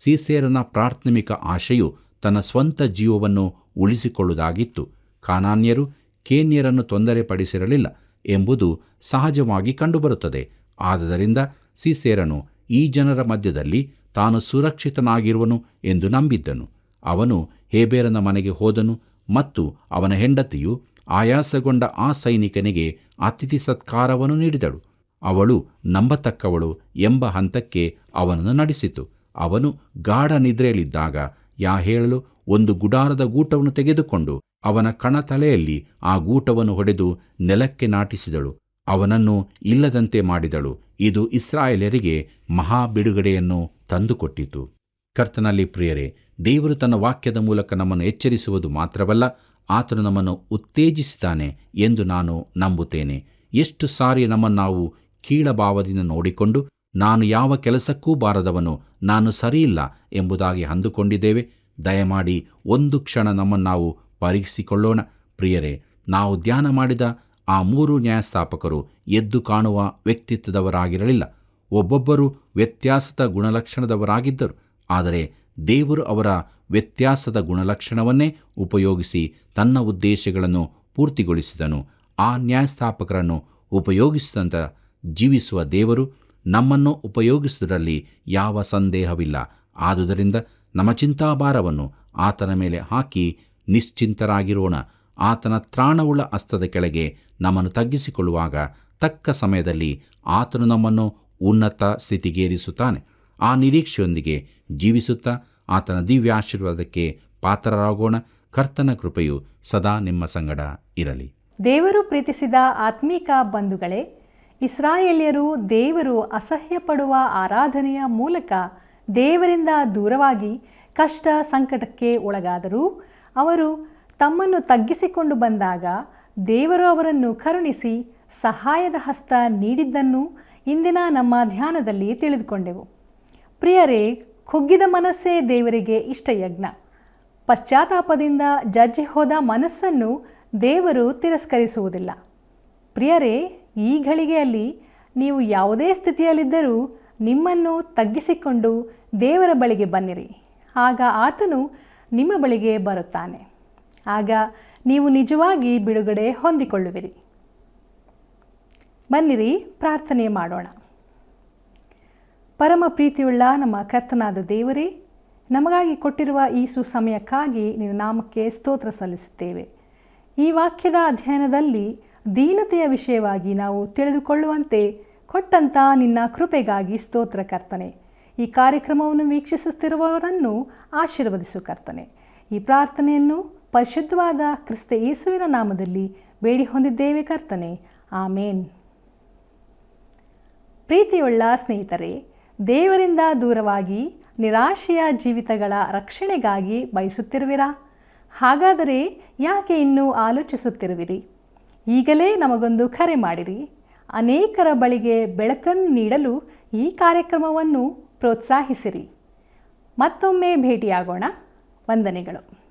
ಸೀಸೇರನ ಪ್ರಾಥಮಿಕ ಆಶೆಯು ತನ್ನ ಸ್ವಂತ ಜೀವವನ್ನು ಉಳಿಸಿಕೊಳ್ಳುವುದಾಗಿತ್ತು. ಕಾನಾನ್ಯರು ಕೇನ್ಯರನ್ನು ತೊಂದರೆಪಡಿಸಿರಲಿಲ್ಲ ಎಂಬುದು ಸಹಜವಾಗಿ ಕಂಡುಬರುತ್ತದೆ. ಆದ್ದರಿಂದ ಸೀಸೇರನು ಈ ಜನರ ಮಧ್ಯದಲ್ಲಿ ತಾನು ಸುರಕ್ಷಿತನಾಗಿರುವನು ಎಂದು ನಂಬಿದ್ದನು. ಅವನು ಹೇಬೇರನ ಮನೆಗೆ ಹೋದನು ಮತ್ತು ಅವನ ಹೆಂಡತಿಯು ಆಯಾಸಗೊಂಡ ಆ ಸೈನಿಕನಿಗೆ ಅತಿಥಿ ಸತ್ಕಾರವನ್ನು ನೀಡಿದಳು. ಅವಳು ನಂಬತಕ್ಕವಳು ಎಂಬ ಹಂತಕ್ಕೆ ಅವನನ್ನು ನಡೆಸಿತು. ಅವನು ಗಾಢ ನಿದ್ರೆಯಲ್ಲಿದ್ದಾಗ ಯಾಯೇಳಳು 1 ಗುಡಾರದ ಗೂಟವನ್ನು ತೆಗೆದುಕೊಂಡು ಅವನ ಕಣತಲೆಯಲ್ಲಿ ಆ ಗೂಟವನ್ನು ಹೊಡೆದು ನೆಲಕ್ಕೆ ನಾಟಿಸಿದಳು, ಅವನನ್ನು ಇಲ್ಲದಂತೆ ಮಾಡಿದಳು. ಇದು ಇಸ್ರಾಯೇಲರಿಗೆ ಮಹಾ ಬಿಡುಗಡೆಯನ್ನು ತಂದುಕೊಟ್ಟಿತು. ಕರ್ತನಲ್ಲಿ ಪ್ರಿಯರೇ, ದೇವರು ತನ್ನ ವಾಕ್ಯದ ಮೂಲಕ ನಮ್ಮನ್ನು ಎಚ್ಚರಿಸುವುದು ಮಾತ್ರವಲ್ಲ, ಆತನು ನಮ್ಮನ್ನು ಉತ್ತೇಜಿಸಿದ್ದಾನೆ ಎಂದು ನಾನು ನಂಬುತ್ತೇನೆ. ಎಷ್ಟು ಸಾರಿ ನಮ್ಮನ್ನು ನಾವು ಕೀಳಭಾವದಿಂದ ನೋಡಿಕೊಂಡು ನಾನು ಯಾವ ಕೆಲಸಕ್ಕೂ ಬಾರದವನು, ನಾನು ಸರಿಯಿಲ್ಲ ಎಂಬುದಾಗಿ ಅಂದುಕೊಂಡಿದ್ದೇವೆ. ದಯಮಾಡಿ ಒಂದು ಕ್ಷಣ ನಮ್ಮನ್ನು ನಾವು ಪರೀಕ್ಷಿಸಿಕೊಳ್ಳೋಣ. ಪ್ರಿಯರೇ, ನಾವು ಧ್ಯಾನ ಮಾಡಿದ ಆ 3 ನ್ಯಾಯಸ್ಥಾಪಕರು ಎದ್ದು ಕಾಣುವ ವ್ಯಕ್ತಿತ್ವದವರಾಗಿರಲಿಲ್ಲ. ಒಬ್ಬೊಬ್ಬರು ವ್ಯತ್ಯಾಸದ ಗುಣಲಕ್ಷಣದವರಾಗಿದ್ದರು. ಆದರೆ ದೇವರು ಅವರ ವ್ಯತ್ಯಾಸದ ಗುಣಲಕ್ಷಣವನ್ನೇ ಉಪಯೋಗಿಸಿ ತನ್ನ ಉದ್ದೇಶಗಳನ್ನು ಪೂರ್ತಿಗೊಳಿಸಿದನು. ಆ ನ್ಯಾಯಸ್ಥಾಪಕರನ್ನು ಉಪಯೋಗಿಸಿದಂಥ ಜೀವಿಸುವ ದೇವರು ನಮ್ಮನ್ನು ಉಪಯೋಗಿಸುವುದರಲ್ಲಿ ಯಾವ ಸಂದೇಹವಿಲ್ಲ. ಆದುದರಿಂದ ನಮ್ಮ ಚಿಂತಾಭಾರವನ್ನು ಆತನ ಮೇಲೆ ಹಾಕಿ ನಿಶ್ಚಿಂತರಾಗಿರೋಣ. ಆತನ ತ್ರಾಣವುಳ್ಳ ಹಸ್ತದ ಕೆಳಗೆ ನಮ್ಮನ್ನು ತಗ್ಗಿಸಿಕೊಳ್ಳುವಾಗ ತಕ್ಕ ಸಮಯದಲ್ಲಿ ಆತನು ನಮ್ಮನ್ನು ಉನ್ನತ ಸ್ಥಿತಿಗೇರಿಸುತ್ತಾನೆ. ಆ ನಿರೀಕ್ಷೆಯೊಂದಿಗೆ ಜೀವಿಸುತ್ತಾ ಆತನ ದಿವ್ಯಾಶೀರ್ವಾದಕ್ಕೆ ಪಾತ್ರರಾಗೋಣ. ಕರ್ತನ ಕೃಪೆಯು ಸದಾ ನಿಮ್ಮ ಸಂಗಡ ಇರಲಿ. ದೇವರು ಪ್ರೀತಿಸಿದ ಆತ್ಮೀಕ ಬಂಧುಗಳೇ, ಇಸ್ರಾಯೇಲ್ಯರು ದೇವರು ಅಸಹ್ಯಪಡುವ ಆರಾಧನೆಯ ಮೂಲಕ ದೇವರಿಂದ ದೂರವಾಗಿ ಕಷ್ಟ ಸಂಕಟಕ್ಕೆ ಒಳಗಾದರೂ ಅವರು ತಮ್ಮನ್ನು ತಗ್ಗಿಸಿಕೊಂಡು ಬಂದಾಗ ದೇವರು ಅವರನ್ನು ಕರುಣಿಸಿ ಸಹಾಯದ ಹಸ್ತ ನೀಡಿದ್ದನ್ನು ಇಂದಿನ ನಮ್ಮ ಧ್ಯಾನದಲ್ಲಿ ತಿಳಿದುಕೊಂಡೆವು. ಪ್ರಿಯರೇ, ಕುಗ್ಗಿದ ಮನಸ್ಸೇ ದೇವರಿಗೆ ಇಷ್ಟಯಜ್ಞ. ಪಶ್ಚಾತ್ತಾಪದಿಂದ ಜಜ್ಜಿ ಹೋದ ಮನಸ್ಸನ್ನು ದೇವರು ತಿರಸ್ಕರಿಸುವುದಿಲ್ಲ. ಪ್ರಿಯರೇ, ಈ ಘಳಿಗೆಯಲ್ಲಿ ನೀವು ಯಾವುದೇ ಸ್ಥಿತಿಯಲ್ಲಿದ್ದರೂ ನಿಮ್ಮನ್ನು ತಗ್ಗಿಸಿಕೊಂಡು ದೇವರ ಬಳಿಗೆ ಬನ್ನಿರಿ. ಆಗ ಆತನು ನಿಮ್ಮ ಬಳಿಗೆ ಬರುತ್ತಾನೆ. ಆಗ ನೀವು ನಿಜವಾಗಿ ಬಿಡುಗಡೆ ಹೊಂದಿಕೊಳ್ಳುವಿರಿ. ಬನ್ನಿರಿ, ಪ್ರಾರ್ಥನೆ ಮಾಡೋಣ. ಪರಮ ಪ್ರೀತಿಯುಳ್ಳ ನಮ್ಮ ಕರ್ತನಾದ ದೇವರೇ, ನಮಗಾಗಿ ಕೊಟ್ಟಿರುವ ಈ ಸುಸಮಯಕ್ಕಾಗಿ ನಿನ್ನ ನಾಮಕ್ಕೆ ಸ್ತೋತ್ರ ಸಲ್ಲಿಸುತ್ತೇವೆ. ಈ ವಾಕ್ಯದ ಅಧ್ಯಯನದಲ್ಲಿ ದೀನತೆಯ ವಿಷಯವಾಗಿ ನಾವು ತಿಳಿದುಕೊಳ್ಳುವಂತೆ ಕೊಟ್ಟಂಥ ನಿನ್ನ ಕೃಪೆಗಾಗಿ ಸ್ತೋತ್ರ ಕರ್ತನೆ. ಈ ಕಾರ್ಯಕ್ರಮವನ್ನು ವೀಕ್ಷಿಸುತ್ತಿರುವವರನ್ನು ಆಶೀರ್ವದಿಸು ಕರ್ತನೆ. ಈ ಪ್ರಾರ್ಥನೆಯನ್ನು ಪರಿಶುದ್ಧವಾದ ಕ್ರಿಸ್ತ ಯೇಸುವಿನ ನಾಮದಲ್ಲಿ ಬೇಡಿ ಹೊಂದಿದ್ದೇವೆ ಕರ್ತನೆ, ಆಮೇನ್. ಪ್ರೀತಿಯುಳ್ಳ ಸ್ನೇಹಿತರೆ, ದೇವರಿಂದ ದೂರವಾಗಿ ನಿರಾಶೆಯ ಜೀವಿತಗಳ ರಕ್ಷಣೆಗಾಗಿ ಬಯಸುತ್ತಿರುವಿರಾ? ಹಾಗಾದರೆ ಯಾಕೆ ಇನ್ನೂ ಆಲೋಚಿಸುತ್ತಿರುವಿರಿ? ಈಗಲೇ ನಮಗೊಂದು ಕರೆ ಮಾಡಿರಿ. ಅನೇಕರ ಬಳಿಗೆ ಬೆಳಕನ್ನು ನೀಡಲು ಈ ಕಾರ್ಯಕ್ರಮವನ್ನು ಪ್ರೋತ್ಸಾಹಿಸಿರಿ. ಮತ್ತೊಮ್ಮೆ ಭೇಟಿಯಾಗೋಣ. ವಂದನೆಗಳು.